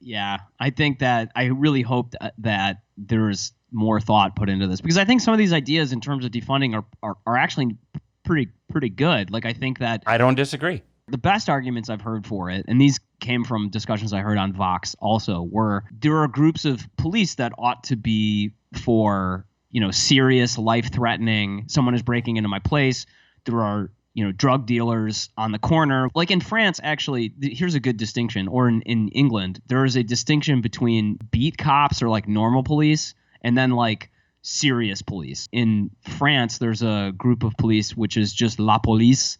Yeah, I think that I really hope that there's more thought put into this, because I think some of these ideas in terms of defunding are actually pretty good. Like, I think that I don't disagree. The best arguments I've heard for it, and these came from discussions I heard on Vox also, were there are groups of police that ought to be for, serious, life-threatening, someone is breaking into my place. There are drug dealers on the corner. Like in France, actually, here's a good distinction, or in England, there is a distinction between beat cops or like normal police and then like serious police. In France, there's a group of police which is just la police.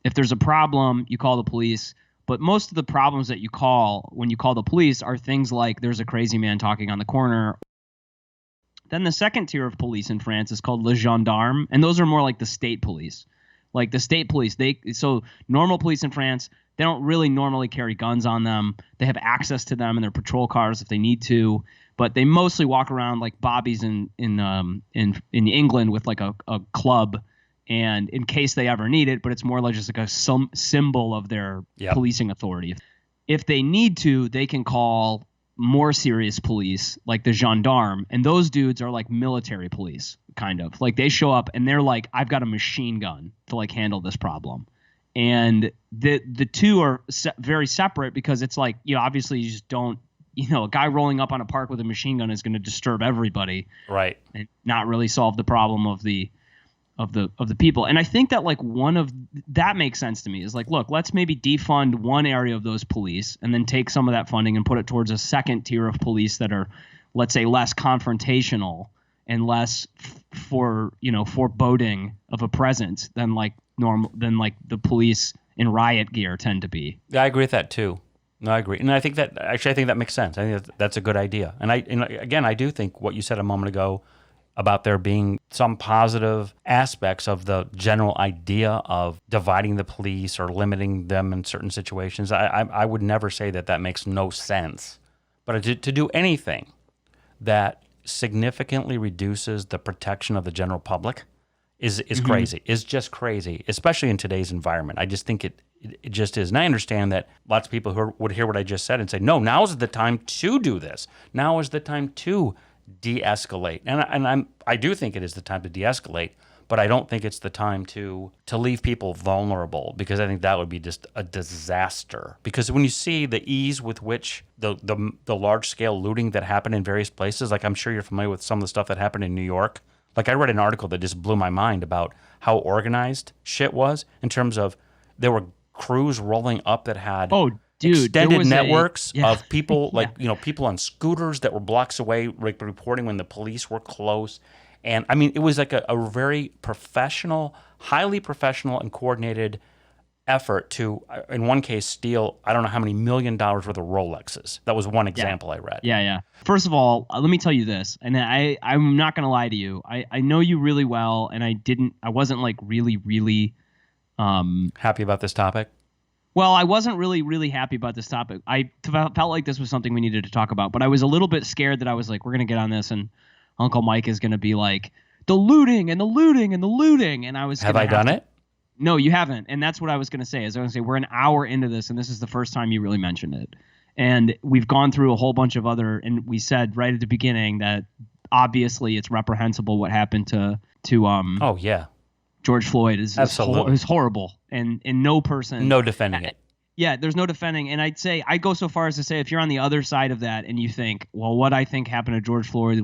If there's a problem, you call the police. But most of the problems that you call when you call the police are things like there's a crazy man talking on the corner. Then the second tier of police in France is called le gendarme, and those are more like the state police. Like the state police, so normal police in France, they don't really normally carry guns on them. They have access to them in their patrol cars if they need to, but they mostly walk around like bobbies in England with like a club, and in case they ever need it. But it's more like just like a symbol of their policing authority. If they need to, they can call more serious police like the gendarme, and those dudes are like military police, kind of like they show up and they're like, I've got a machine gun to like handle this problem. And the two are very separate, because it's like, obviously you just don't, a guy rolling up on a park with a machine gun is going to disturb everybody, right, and not really solve the problem of the people. And I think that like that makes sense to me, is like, look, let's maybe defund one area of those police and then take some of that funding and put it towards a second tier of police that are, let's say, less confrontational and less foreboding of a presence than the police in riot gear tend to be. Yeah, I agree with that too. No, I agree. And I think that makes sense. I think that's a good idea. And again, I do think what you said a moment ago about there being some positive aspects of the general idea of dividing the police or limiting them in certain situations. I would never say that makes no sense. But to do anything that significantly reduces the protection of the general public is crazy. Is just crazy, especially in today's environment. I just think it just is. And I understand that lots of people who would hear what I just said and say, no, now is the time to do this. Now is the time to de-escalate. And I do think it is the time to de-escalate, but I don't think it's the time to leave people vulnerable, because I think that would be just a disaster. Because when you see the ease with which the large-scale looting that happened in various places, like I'm sure you're familiar with some of the stuff that happened in New York. Like I read an article that just blew my mind about how organized shit was in terms of there were crews rolling up that had extended networks of people, like people on scooters that were blocks away, like reporting when the police were close. And I mean, it was like a very professional, highly professional and coordinated effort to, in one case, steal, I don't know how many $1 million worth of Rolexes. That was one example I read. Yeah. First of all, let me tell you this, and I'm not going to lie to you. I know you really well, and I wasn't like really happy about this topic. Well, I wasn't really happy about this topic. I felt like this was something we needed to talk about, but I was a little bit scared that I was like, we're going to get on this and Uncle Mike is going to be like, the looting and the looting and the looting. And I was Have I done it? No, you haven't. And that's what I was going to say. I was going to say, we're an hour into this, and this is the first time you really mentioned it. And we've gone through a whole bunch of other, and we said right at the beginning that obviously it's reprehensible what happened to oh yeah, George Floyd is horrible, and no person, no defending it. Yeah, there's no defending. And I'd go so far as to say, if you're on the other side of that and you think, well, what I think happened to George Floyd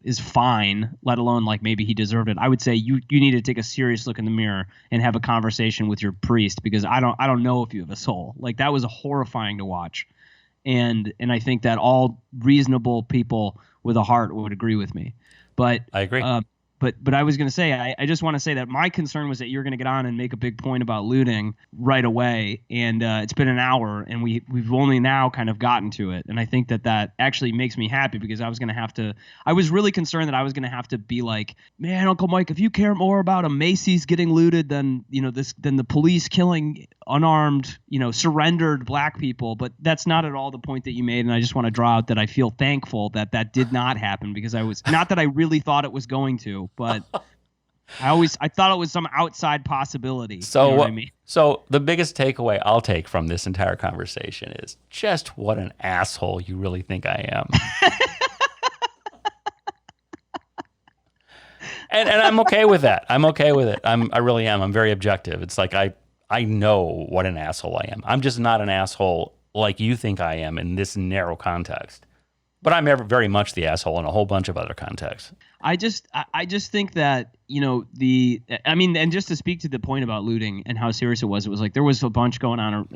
is fine, let alone like maybe he deserved it, I would say you need to take a serious look in the mirror and have a conversation with your priest, because I don't know if you have a soul. Like, that was horrifying to watch. And I think that all reasonable people with a heart would agree with me. But I agree. But I was going to say, I just want to say that my concern was that you're going to get on and make a big point about looting right away. And it's been an hour, and we've only now kind of gotten to it. And I think that actually makes me happy, because I was really concerned that I was going to have to be like, man, Uncle Mike, if you care more about a Macy's getting looted than the police killing unarmed, surrendered black people. But that's not at all the point that you made. And I just want to draw out that I feel thankful that did not happen, because I was not that I really thought it was going to. But I thought it was some outside possibility. So you know what I mean? So the biggest takeaway I'll take from this entire conversation is just what an asshole you really think I am. and I'm okay with that. I'm okay with it. I really am. I'm very objective. It's like I know what an asshole I am. I'm just not an asshole like you think I am in this narrow context. But I'm very much the asshole in a whole bunch of other contexts. I just think that, and just to speak to the point about looting and how serious it was like there was a bunch going on,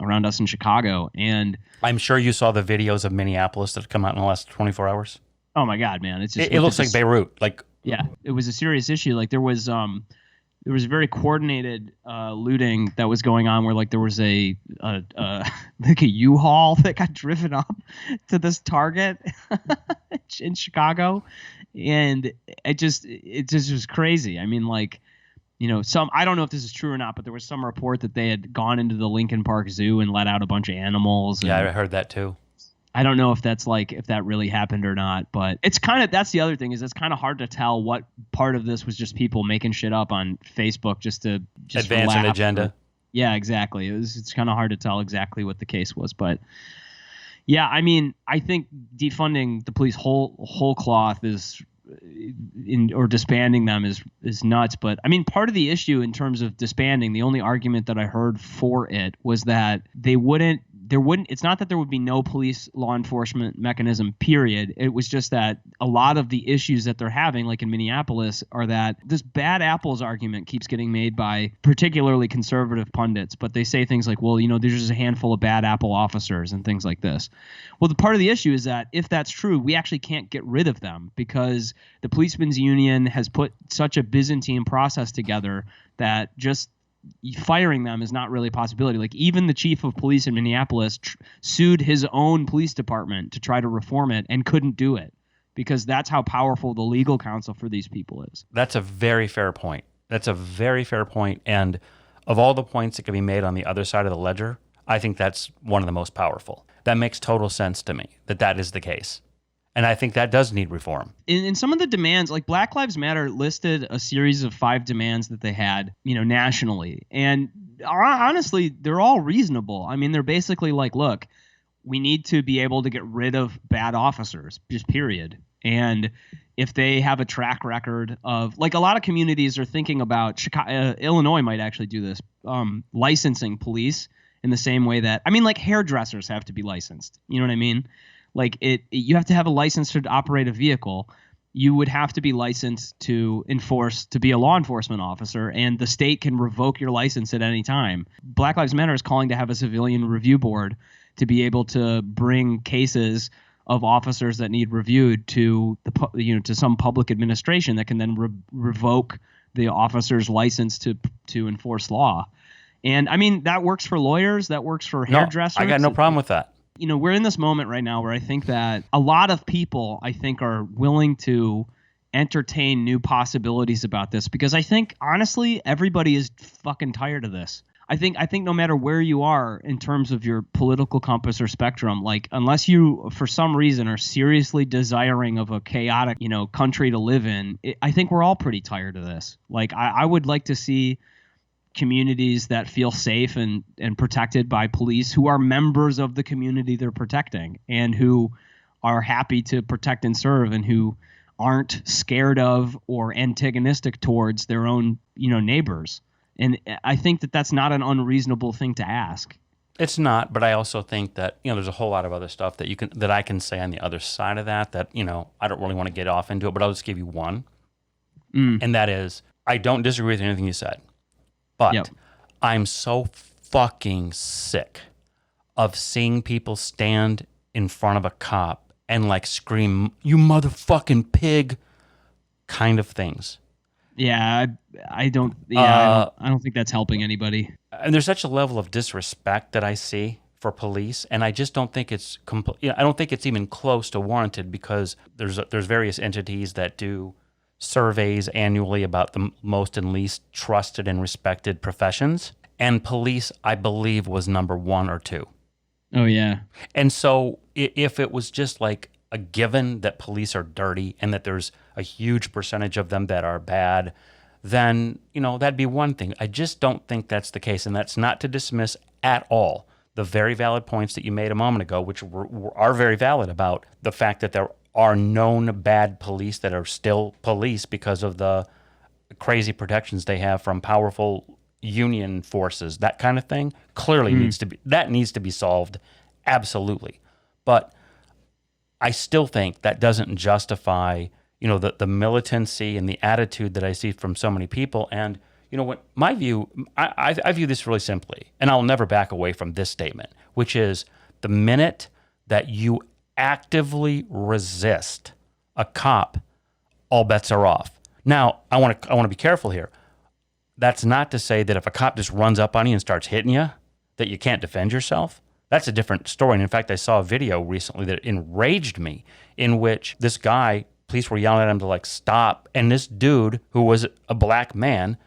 around us in Chicago. And I'm sure you saw the videos of Minneapolis that have come out in the last 24 hours. Oh my God, man. It's just, it looks like Beirut. Like, yeah, it was a serious issue. Like there was very coordinated looting that was going on, where like there was a like a U-Haul that got driven up to this Target in Chicago, and it just was crazy. I mean, like, I don't know if this is true or not, but there was some report that they had gone into the Lincoln Park Zoo and let out a bunch of animals. Yeah, I heard that too. I don't know if that really happened or not, but that's the other thing, is it's kind of hard to tell what part of this was just people making shit up on Facebook just to advance an agenda. Yeah, exactly. It's kind of hard to tell exactly what the case was, but yeah, I mean, I think defunding the police whole cloth or disbanding them is nuts. But I mean, part of the issue in terms of disbanding, the only argument that I heard for it was that it's not that there would be no police law enforcement mechanism, period. It was just that a lot of the issues that they're having, like in Minneapolis, are that this bad apples argument keeps getting made by particularly conservative pundits. But they say things like, well, there's just a handful of bad apple officers and things like this. Well, the part of the issue is that if that's true, we actually can't get rid of them, because the policemen's union has put such a Byzantine process together that just firing them is not really a possibility. Like, even the chief of police in Minneapolis sued his own police department to try to reform it and couldn't do it, because that's how powerful the legal counsel for these people is. That's a very fair point. And of all the points that can be made on the other side of the ledger, I think that's one of the most powerful. That makes total sense to me, that is the case. And I think that does need reform. In some of the demands, like Black Lives Matter listed a series of 5 demands that they had, nationally. And honestly, they're all reasonable. I mean, they're basically like, look, we need to be able to get rid of bad officers, just period. And if they have a track record of, like, a lot of communities are thinking about Illinois might actually do this, licensing police in the same way that, I mean, like hairdressers have to be licensed. You know what I mean? Like you have to have a license to operate a vehicle. You would have to be licensed to be a law enforcement officer, and the state can revoke your license at any time. Black Lives Matter is calling to have a civilian review board to be able to bring cases of officers that need reviewed to to some public administration that can then revoke the officer's license to enforce law. And I mean, that works for lawyers, that works for hairdressers. I got no problem with that. We're in this moment right now where I think that a lot of people, are willing to entertain new possibilities about this, because I think, honestly, everybody is fucking tired of this. I think no matter where you are in terms of your political compass or spectrum, like, unless you, for some reason, are seriously desiring of a chaotic, country to live in, I think we're all pretty tired of this. Like, I would like to see communities that feel safe and protected by police who are members of the community they're protecting and who are happy to protect and serve and who aren't scared of or antagonistic towards their own, neighbors. And I think that that's not an unreasonable thing to ask. It's not, but I also think that, there's a whole lot of other stuff that I can say on the other side of that, I don't really want to get off into it, but I'll just give you one. And that is, I don't disagree with anything you said. But I'm so fucking sick of seeing people stand in front of a cop and like scream, "You motherfucking pig," kind of things. Yeah, I don't think that's helping anybody. And there's such a level of disrespect that I see for police, and I just don't think it's I don't think it's even close to warranted, because there's various entities that do surveys annually about the most and least trusted and respected professions, and police, I believe, was number 1 or 2. Oh yeah. And so if it was just like a given that police are dirty and that there's a huge percentage of them that are bad, then that'd be one thing. I just don't think that's the case, and that's not to dismiss at all the very valid points that you made a moment ago, which are very valid, about the fact that there are known bad police that are still police because of the crazy protections they have from powerful union forces, that kind of thing. Clearly needs to be solved, absolutely. But I still think that doesn't justify, the militancy and the attitude that I see from so many people. And what my view, I view this really simply, and I'll never back away from this statement, which is the minute that you actively resist a cop, all bets are off. Now, I want to be careful here. That's not to say that if a cop just runs up on you and starts hitting you, that you can't defend yourself. That's a different story. And in fact, I saw a video recently that enraged me, in which this guy, police were yelling at him to like stop, and this dude, who was a black man,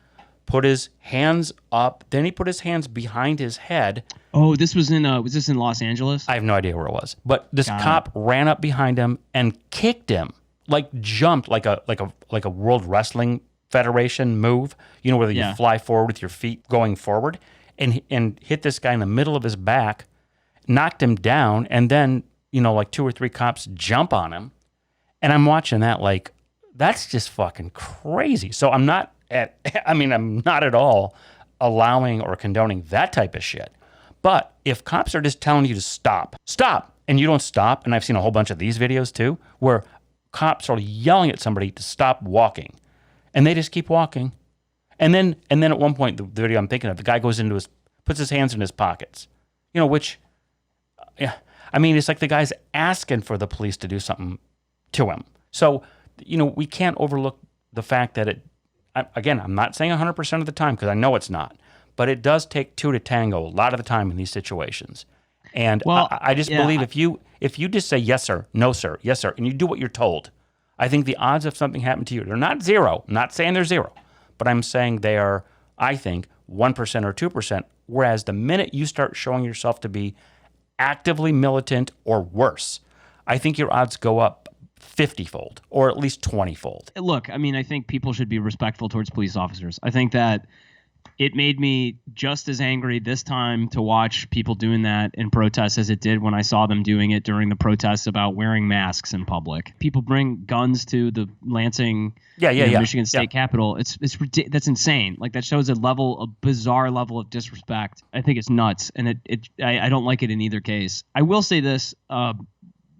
put his hands up, then he put his hands behind his head. Oh, this was this in Los Angeles? I have no idea where it was. But this cop ran up behind him and kicked him, like jumped like a World Wrestling Federation move, where you fly forward with your feet going forward, and hit this guy in the middle of his back, knocked him down, and then, like 2 or 3 cops jump on him. And I'm watching that like, that's just fucking crazy. So I'm not at all allowing or condoning that type of shit. But if cops are just telling you to stop, and you don't stop, and I've seen a whole bunch of these videos too, where cops are yelling at somebody to stop walking, and they just keep walking. And then at one point, the video I'm thinking of, the guy goes puts his hands in his pockets, which, it's like the guy's asking for the police to do something to him. So, we can't overlook the fact that I'm not saying 100% of the time, because I know it's not, but it does take 2 to tango a lot of the time in these situations. And I just believe if you just say yes sir, no sir, yes sir, and you do what you're told, I think the odds of something happening to you, they're not zero. I'm not saying they're zero, but I'm saying they are, I think, 1% or 2%. Whereas the minute you start showing yourself to be actively militant or worse, I think your odds go up 50-fold or at least 20-fold. Look, I mean, I think people should be respectful towards police officers. I think that it made me just as angry this time to watch people doing that in protests as it did when I saw them doing it during the protests about wearing masks in public. People bring guns to the Lansing, Michigan State Capitol. That's insane. Like, that shows a bizarre level of disrespect. I think it's nuts, and I don't like it in either case. I will say this,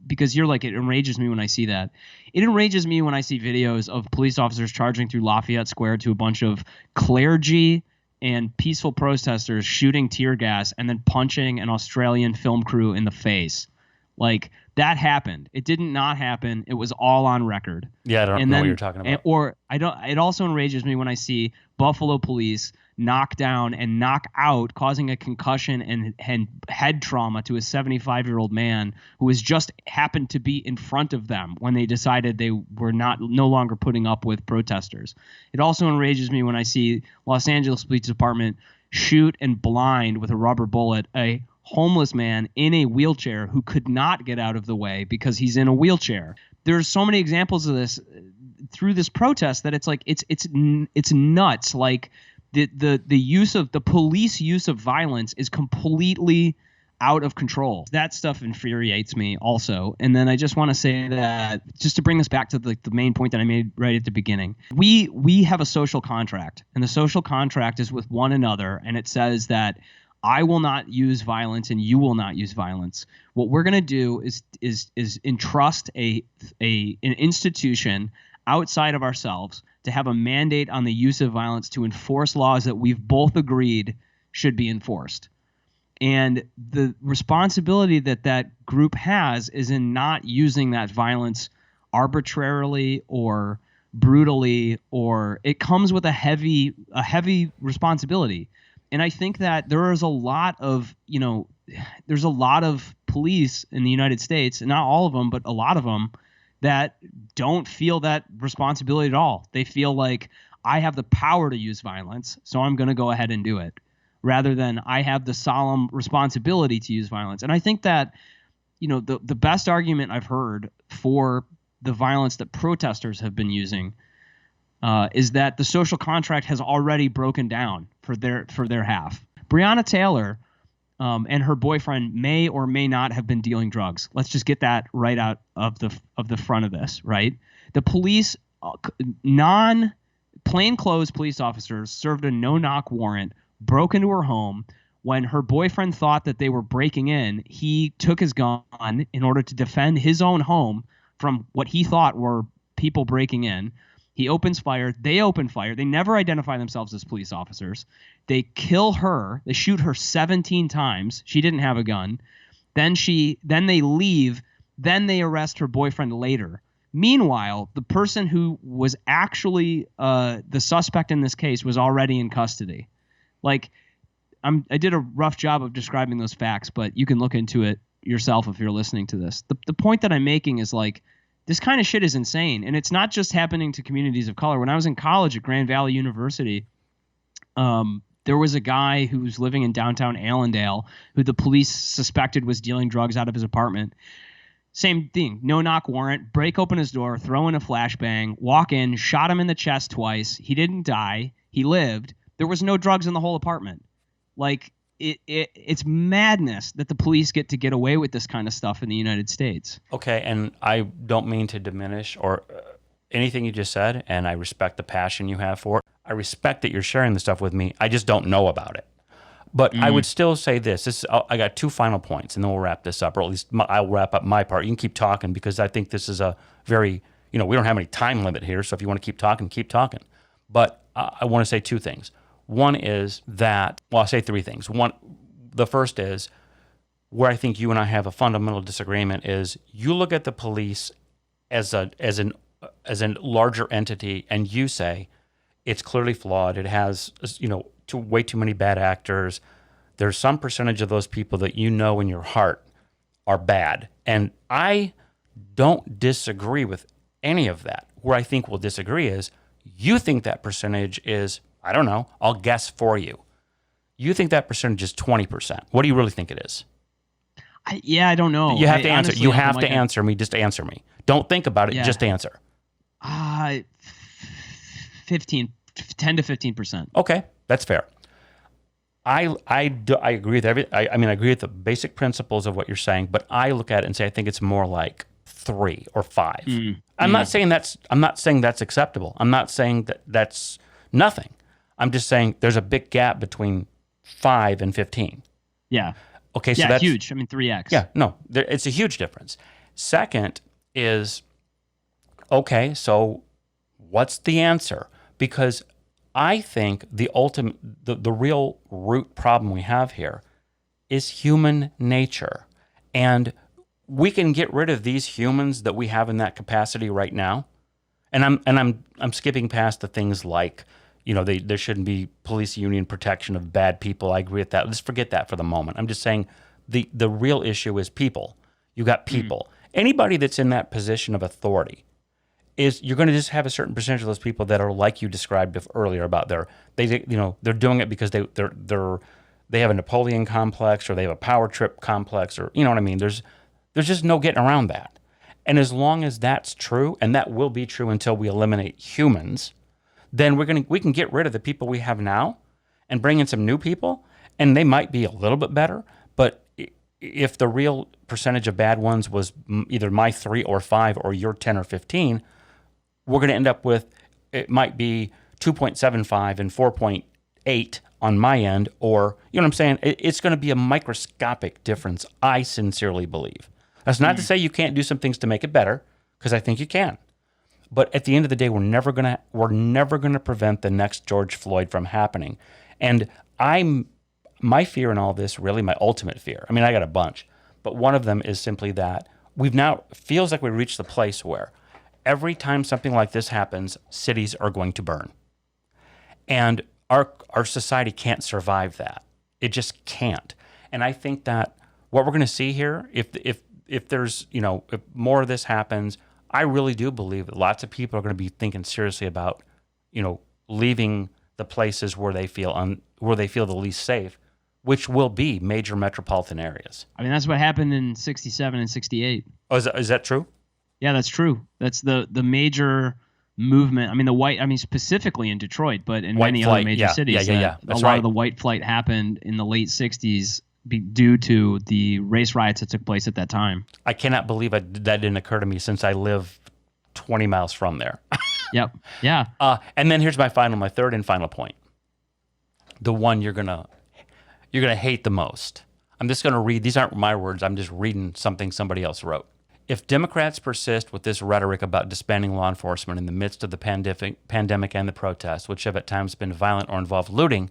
because you're like, it enrages me when I see that. It enrages me when I see videos of police officers charging through Lafayette Square to a bunch of clergy and peaceful protesters, shooting tear gas and then punching an Australian film crew in the face. Like, that happened. It did not happen. It was all on record. Yeah, I don't know what you're talking about. It also enrages me when I see Buffalo police knock down and knock out, causing a concussion and head trauma to a 75-year-old man who has just happened to be in front of them when they decided they were no longer putting up with protesters. It also enrages me when I see Los Angeles Police Department shoot and blind with a rubber bullet a homeless man in a wheelchair who could not get out of the way because he's in a wheelchair. There's so many examples of this through this protest that it's like it's nuts. Like, the police use of violence is completely out of control. That stuff infuriates me also. And then I just want to say that, just to bring this back to the main point that I made right at the beginning, we have a social contract, and the social contract is with one another, and it says that I will not use violence and you will not use violence. What we're going to do is entrust an institution outside of ourselves to have a mandate on the use of violence to enforce laws that we've both agreed should be enforced. And the responsibility that group has is in not using that violence arbitrarily or brutally, or it comes with a heavy responsibility. And I think that there's a lot of police in the United States, and not all of them, but a lot of them, that don't feel that responsibility at all. They feel like, I have the power to use violence, so I'm going to go ahead and do it, rather than I have the solemn responsibility to use violence. And I think that, the best argument I've heard for the violence that protesters have been using is that the social contract has already broken down for their half. Breonna Taylor and her boyfriend may or may not have been dealing drugs. Let's just get that right out of the front of this, right? The police, plainclothes police officers, served a no-knock warrant, broke into her home. When her boyfriend thought that they were breaking in, he took his gun in order to defend his own home from what he thought were people breaking in. He opens fire. They open fire. They never identify themselves as police officers. They kill her. They shoot her 17 times. She didn't have a gun. Then they leave. Then they arrest her boyfriend later. Meanwhile, the person who was actually the suspect in this case was already in custody. Like, I did a rough job of describing those facts, but you can look into it yourself if you're listening to this. The point that I'm making is, like, this kind of shit is insane. And it's not just happening to communities of color. When I was in college at Grand Valley University, there was a guy who was living in downtown Allendale who the police suspected was dealing drugs out of his apartment. Same thing, no-knock warrant, break open his door, throw in a flashbang, walk in, shot him in the chest twice. He didn't die. He lived. There was no drugs in the whole apartment. Like, it's madness that the police get to get away with this kind of stuff in the United States. Okay, and I don't mean to diminish or anything you just said, and I respect the passion you have for it. I respect that you're sharing this stuff with me. I just don't know about it. But I would still say this. I got two final points, and then we'll wrap this up, or at least I'll wrap up my part. You can keep talking, because I think this is a very, we don't have any time limit here, so if you want to keep talking, keep talking. But I want to say two things. One is that, I'll say three things. One, the first is, where I think you and I have a fundamental disagreement is, you look at the police as a larger entity, and you say it's clearly flawed. It has, way too many bad actors. There's some percentage of those people that in your heart are bad. And I don't disagree with any of that. Where I think we'll disagree is, you think that percentage is, I don't know, I'll guess for you. You think that percentage is 20%. What do you really think it is? I don't know. You have to answer. You have to answer me. Just answer me. Don't think about it. Yeah. Just answer. 10 to 15%. Okay, that's fair. I agree with I agree with the basic principles of what you're saying, but I look at it and say I think it's more like 3 or 5. I'm not saying that's acceptable. I'm not saying that that's nothing. I'm just saying there's a big gap between 5 and 15. Yeah. Okay, so yeah, that's huge. I mean, 3x. Yeah, no, it's a huge difference. Second is, okay, so what's the answer? Because I think the real root problem we have here is human nature. And we can get rid of these humans that we have in that capacity right now. And I'm skipping past the things like, there shouldn't be police union protection of bad people. I agree with that. Let's forget that for the moment. I'm just saying the real issue is people. You got people. Anybody that's in that position of authority you're going to just have a certain percentage of those people that are like you described earlier about they're doing it because they have a Napoleon complex or they have a power trip complex, or you know what I mean. There's just no getting around that. And as long as that's true, and that will be true until we eliminate humans, then we can get rid of the people we have now and bring in some new people, and they might be a little bit better. But if the real percentage of bad ones was either my 3 or 5 or your 10 or 15, we're going to end up with, it might be 2.75 and 4.8 on my end, or, you know what I'm saying? It's going to be a microscopic difference, I sincerely believe. That's not to say you can't do some things to make it better, because I think you can. But at the end of the day, we're never going to prevent the next George Floyd from happening. And my fear in all this, really my ultimate fear, I mean, I got a bunch, but one of them is simply that feels like we reached the place where every time something like this happens, cities are going to burn. And our society can't survive that. It just can't. And I think that what we're going to see here, if there's, if more of this happens, I really do believe that lots of people are going to be thinking seriously about, leaving the places where they feel the least safe, which will be major metropolitan areas. I mean, that's what happened in 67 and 68. Oh, is that true? Yeah, that's true. That's the major movement. I mean, specifically in Detroit, but in many other major cities. Yeah. A lot of the white flight happened in the late 60s due to the race riots that took place at that time. I cannot believe that didn't occur to me since I live 20 miles from there. Yep. Yeah. And then here's my third and final point. The one you're gonna hate the most. I'm just gonna read. These aren't my words. I'm just reading something somebody else wrote. If Democrats persist with this rhetoric about disbanding law enforcement in the midst of the pandemic and the protests, which have at times been violent or involved looting,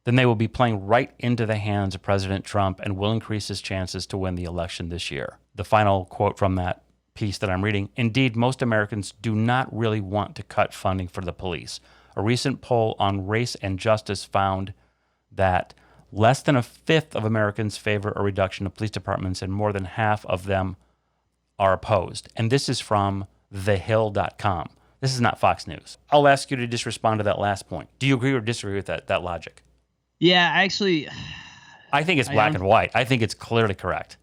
then they will be playing right into the hands of President Trump and will increase his chances to win the election this year. The final quote from that piece that I'm reading, indeed, most Americans do not really want to cut funding for the police. A recent poll on race and justice found that less than a fifth of Americans favor a reduction of police departments, and more than half of them are opposed. And this is from thehill.com. This is not Fox News. I'll ask you to just respond to that last point. Do you agree or disagree with that logic? Yeah, actually, I think it's black and white. I think it's clearly correct.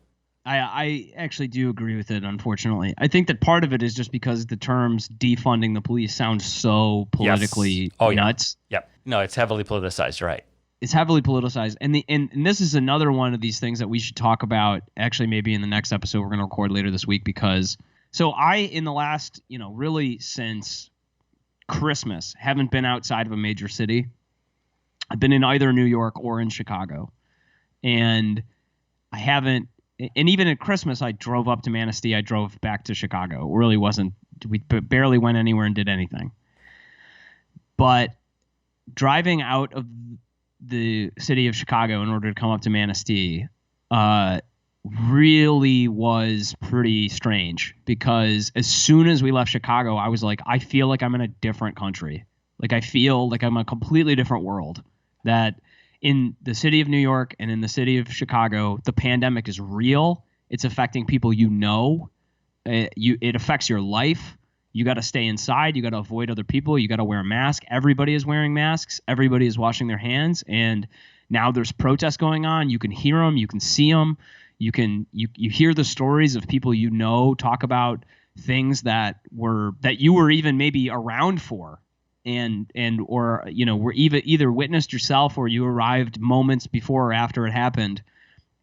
I actually do agree with it, unfortunately. I think that part of it is just because the terms defunding the police sound so politically nuts. Yep. No, it's heavily politicized, right? It's heavily politicized. And this is another one of these things that we should talk about, actually, maybe in the next episode we're going to record later this week, because in the last, really since Christmas, haven't been outside of a major city. I've been in either New York or in Chicago. And I haven't, and even at Christmas, I drove up to Manistee. I drove back to Chicago. It really wasn't, we barely went anywhere and did anything. But driving out of the city of Chicago in order to come up to Manistee really was pretty strange, because as soon as we left Chicago, I was like, I feel like I'm in a different country. Like, I feel like I'm in a completely different world. That in the city of New York and in the city of Chicago, the pandemic is real. It's affecting people it affects your life. You got to stay inside. You got to avoid other people. You got to wear a mask. Everybody is wearing masks. Everybody is washing their hands. And now there's protests going on. You can hear them. You can see them. You hear the stories of people talk about things that you were even maybe around for, or were either witnessed yourself or you arrived moments before or after it happened,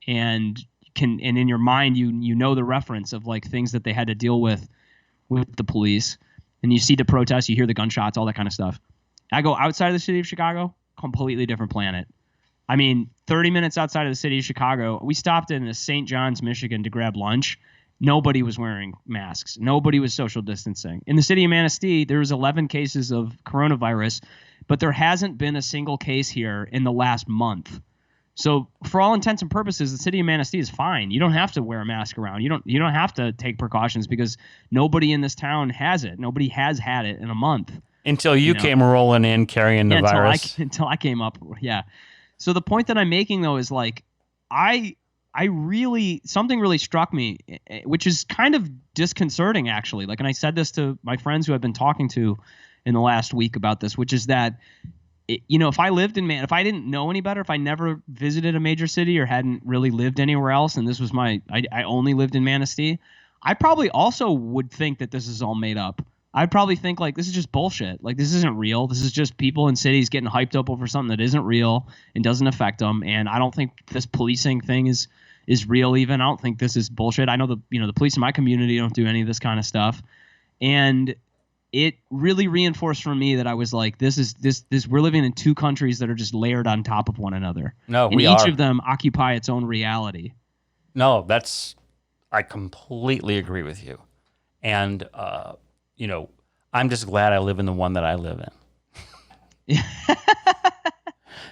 and in your mind you know the reference of like things that they had to deal with the police, and you see the protests, you hear the gunshots, all that kind of stuff. I go outside of the city of Chicago, completely different planet. I mean, 30 minutes outside of the city of Chicago, we stopped in St. John's, Michigan to grab lunch. Nobody was wearing masks. Nobody was social distancing. In the city of Manistee, there was 11 cases of coronavirus, but there hasn't been a single case here in the last month. So for all intents and purposes, the city of Manistee is fine. You don't have to wear a mask around. You don't have to take precautions because nobody in this town has it. Nobody has had it in a month. Until you came rolling in carrying the virus. Until I came up. Yeah. So the point that I'm making, though, is like something really struck me, which is kind of disconcerting, actually. Like, and I said this to my friends who I've been talking to in the last week about this, which is that, if I didn't know any better, if I never visited a major city or hadn't really lived anywhere else, and this was I only lived in Manistee, I probably also would think that this is all made up. I'd probably think like, this is just bullshit. Like, this isn't real. This is just people in cities getting hyped up over something that isn't real and doesn't affect them. And I don't think this policing thing is real even. I don't think this is bullshit. I know the police in my community don't do any of this kind of stuff. And it really reinforced for me that I was like, this we're living in two countries that are just layered on top of one another. No, and each of them occupy its own reality. No, I completely agree with you. And, I'm just glad I live in the one that I live in.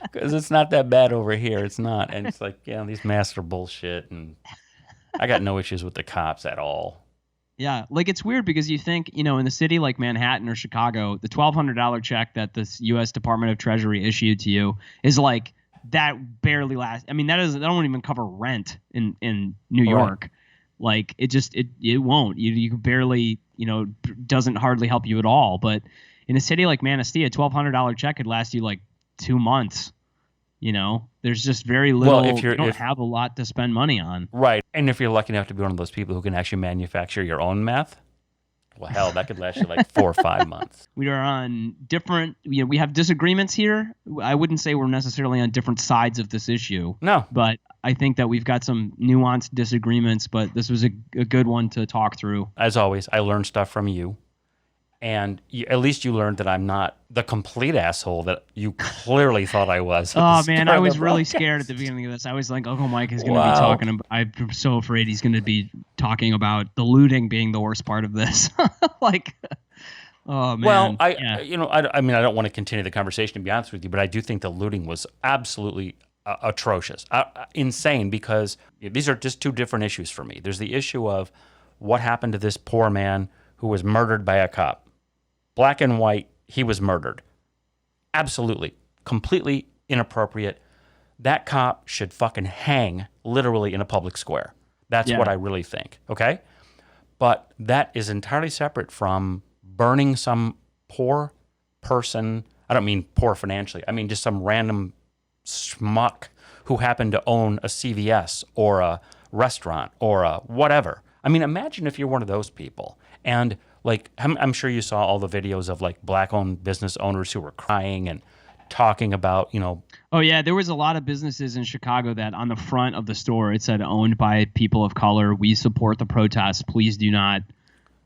Because it's not that bad over here. It's not. And it's like, these masks are bullshit. And I got no issues with the cops at all. Yeah, like it's weird because you think, in a city like Manhattan or Chicago, the $1,200 check that the U.S. Department of Treasury issued to you is like that barely lasts. I mean, that don't even cover rent in New York. Like it won't. You barely, doesn't hardly help you at all. But in a city like Manistee, a $1,200 check could last you like 2 months. There's just very little. Well, you don't have a lot to spend money on. Right. And if you're lucky enough to be one of those people who can actually manufacture your own meth, well, hell, that could last you like 4 or 5 months. We are on different, we have disagreements here. I wouldn't say we're necessarily on different sides of this issue. No. But I think that we've got some nuanced disagreements, but this was a good one to talk through. As always, I learned stuff from you. And at least you learned that I'm not the complete asshole that you clearly thought I was. Oh, man, I was really scared at the beginning of this. I was like, Uncle Mike is going to be talking about, I'm so afraid he's going to be talking about the looting being the worst part of this. Like, oh, man. Well, I don't want to continue the conversation, to be honest with you, but I do think the looting was absolutely atrocious, insane, because these are just two different issues for me. There's the issue of what happened to this poor man who was murdered by a cop. Black and white, he was murdered. Absolutely. Completely inappropriate. That cop should fucking hang literally in a public square. That's what I really think. Okay? But that is entirely separate from burning some poor person. I don't mean poor financially. I mean just some random schmuck who happened to own a CVS or a restaurant or a whatever. I mean, imagine if you're one of those people. And like, I'm sure you saw all the videos of like black-owned business owners who were crying and talking about, Oh yeah, there was a lot of businesses in Chicago that on the front of the store it said owned by people of color. We support the protests. Please do not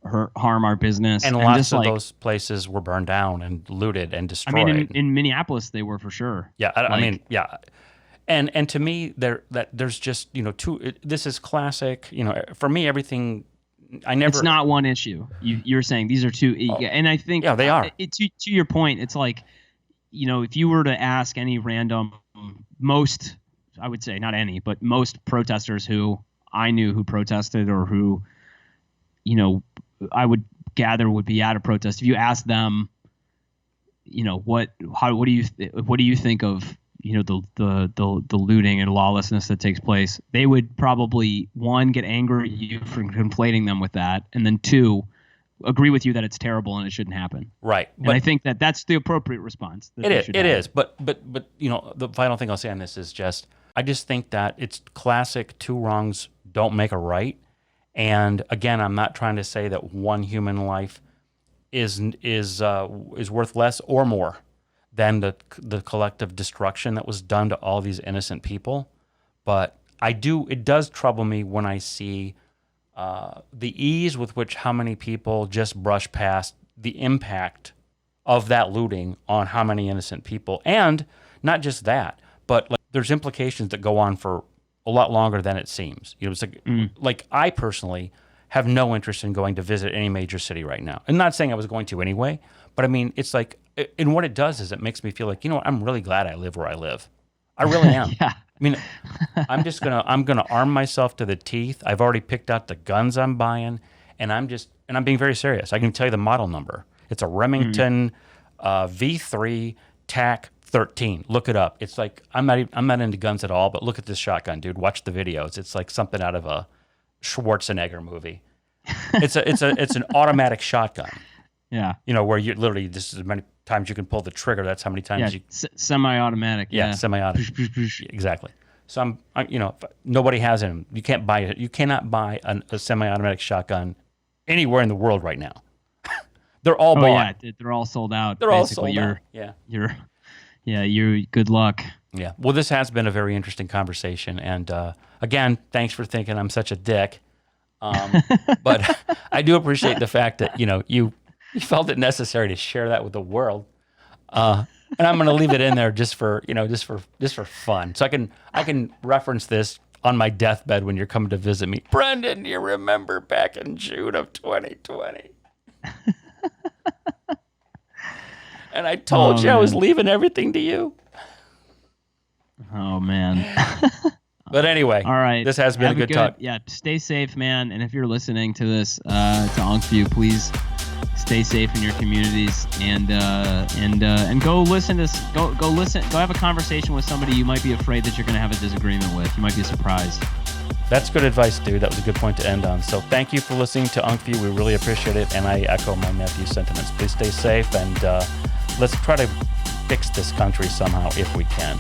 harm our business. And lots of those places were burned down and looted and destroyed. I mean, in Minneapolis they were for sure. Yeah, I mean, yeah. And to me, there's just this is classic. For me, everything. It's not one issue. You're saying these are two, and I think they are. To your point, it's like, if you were to ask any random, most, I would say not any, but most protesters who I knew who protested or who, I would gather would be at a protest. If you ask them, what do you think of the looting and lawlessness that takes place, they would probably, one, get angry at you for conflating them with that, and then two, agree with you that it's terrible and it shouldn't happen. Right. And I think that that's the appropriate response. It is. But the final thing I'll say on this is I just think that it's classic two wrongs don't make a right. And again, I'm not trying to say that one human life is worth less or more than the collective destruction that was done to all these innocent people. But it does trouble me when I see the ease with which how many people just brush past the impact of that looting on how many innocent people. And not just that, but like, there's implications that go on for a lot longer than it seems. It's like I personally have no interest in going to visit any major city right now. I'm not saying I was going to anyway, but I mean, it's like, and what it does is it makes me feel like, I'm really glad I live where I live. I really am. Yeah. I mean, I'm gonna arm myself to the teeth. I've already picked out the guns I'm buying, and I'm being very serious. I can tell you the model number. It's a Remington V3 TAC 13. Look it up. It's like I'm not into guns at all, but look at this shotgun, dude. Watch the videos. It's like something out of a Schwarzenegger movie. It's an automatic shotgun. Yeah. Where you literally, this is as many times you can pull the trigger. That's how many times you. Semi-automatic. Yeah, semi-automatic. Exactly. So nobody has them. You can't buy it. You cannot buy a semi-automatic shotgun anywhere in the world right now. They're all bought. Yeah, they're all sold out. They're basically. all sold out. Yeah. You're good luck. Yeah. Well, this has been a very interesting conversation, and again, thanks for thinking I'm such a dick. But I do appreciate the fact that you felt it necessary to share that with the world, and I'm going to leave it in there just for fun, so I can reference this on my deathbed when you're coming to visit me. Brendan, do you remember back in June of 2020? And I told you I was leaving everything to you. Oh, man. But anyway, all right. This has been a good talk. Yeah, stay safe, man. And if you're listening to this, to Uncphew, please stay safe in your communities and go listen to go listen. Go have a conversation with somebody you might be afraid that you're going to have a disagreement with. You might be surprised. That's good advice, dude. That was a good point to end on. So thank you for listening to Uncphew. We really appreciate it, and I echo my nephew's sentiments. Please stay safe, and let's try to fix this country somehow if we can.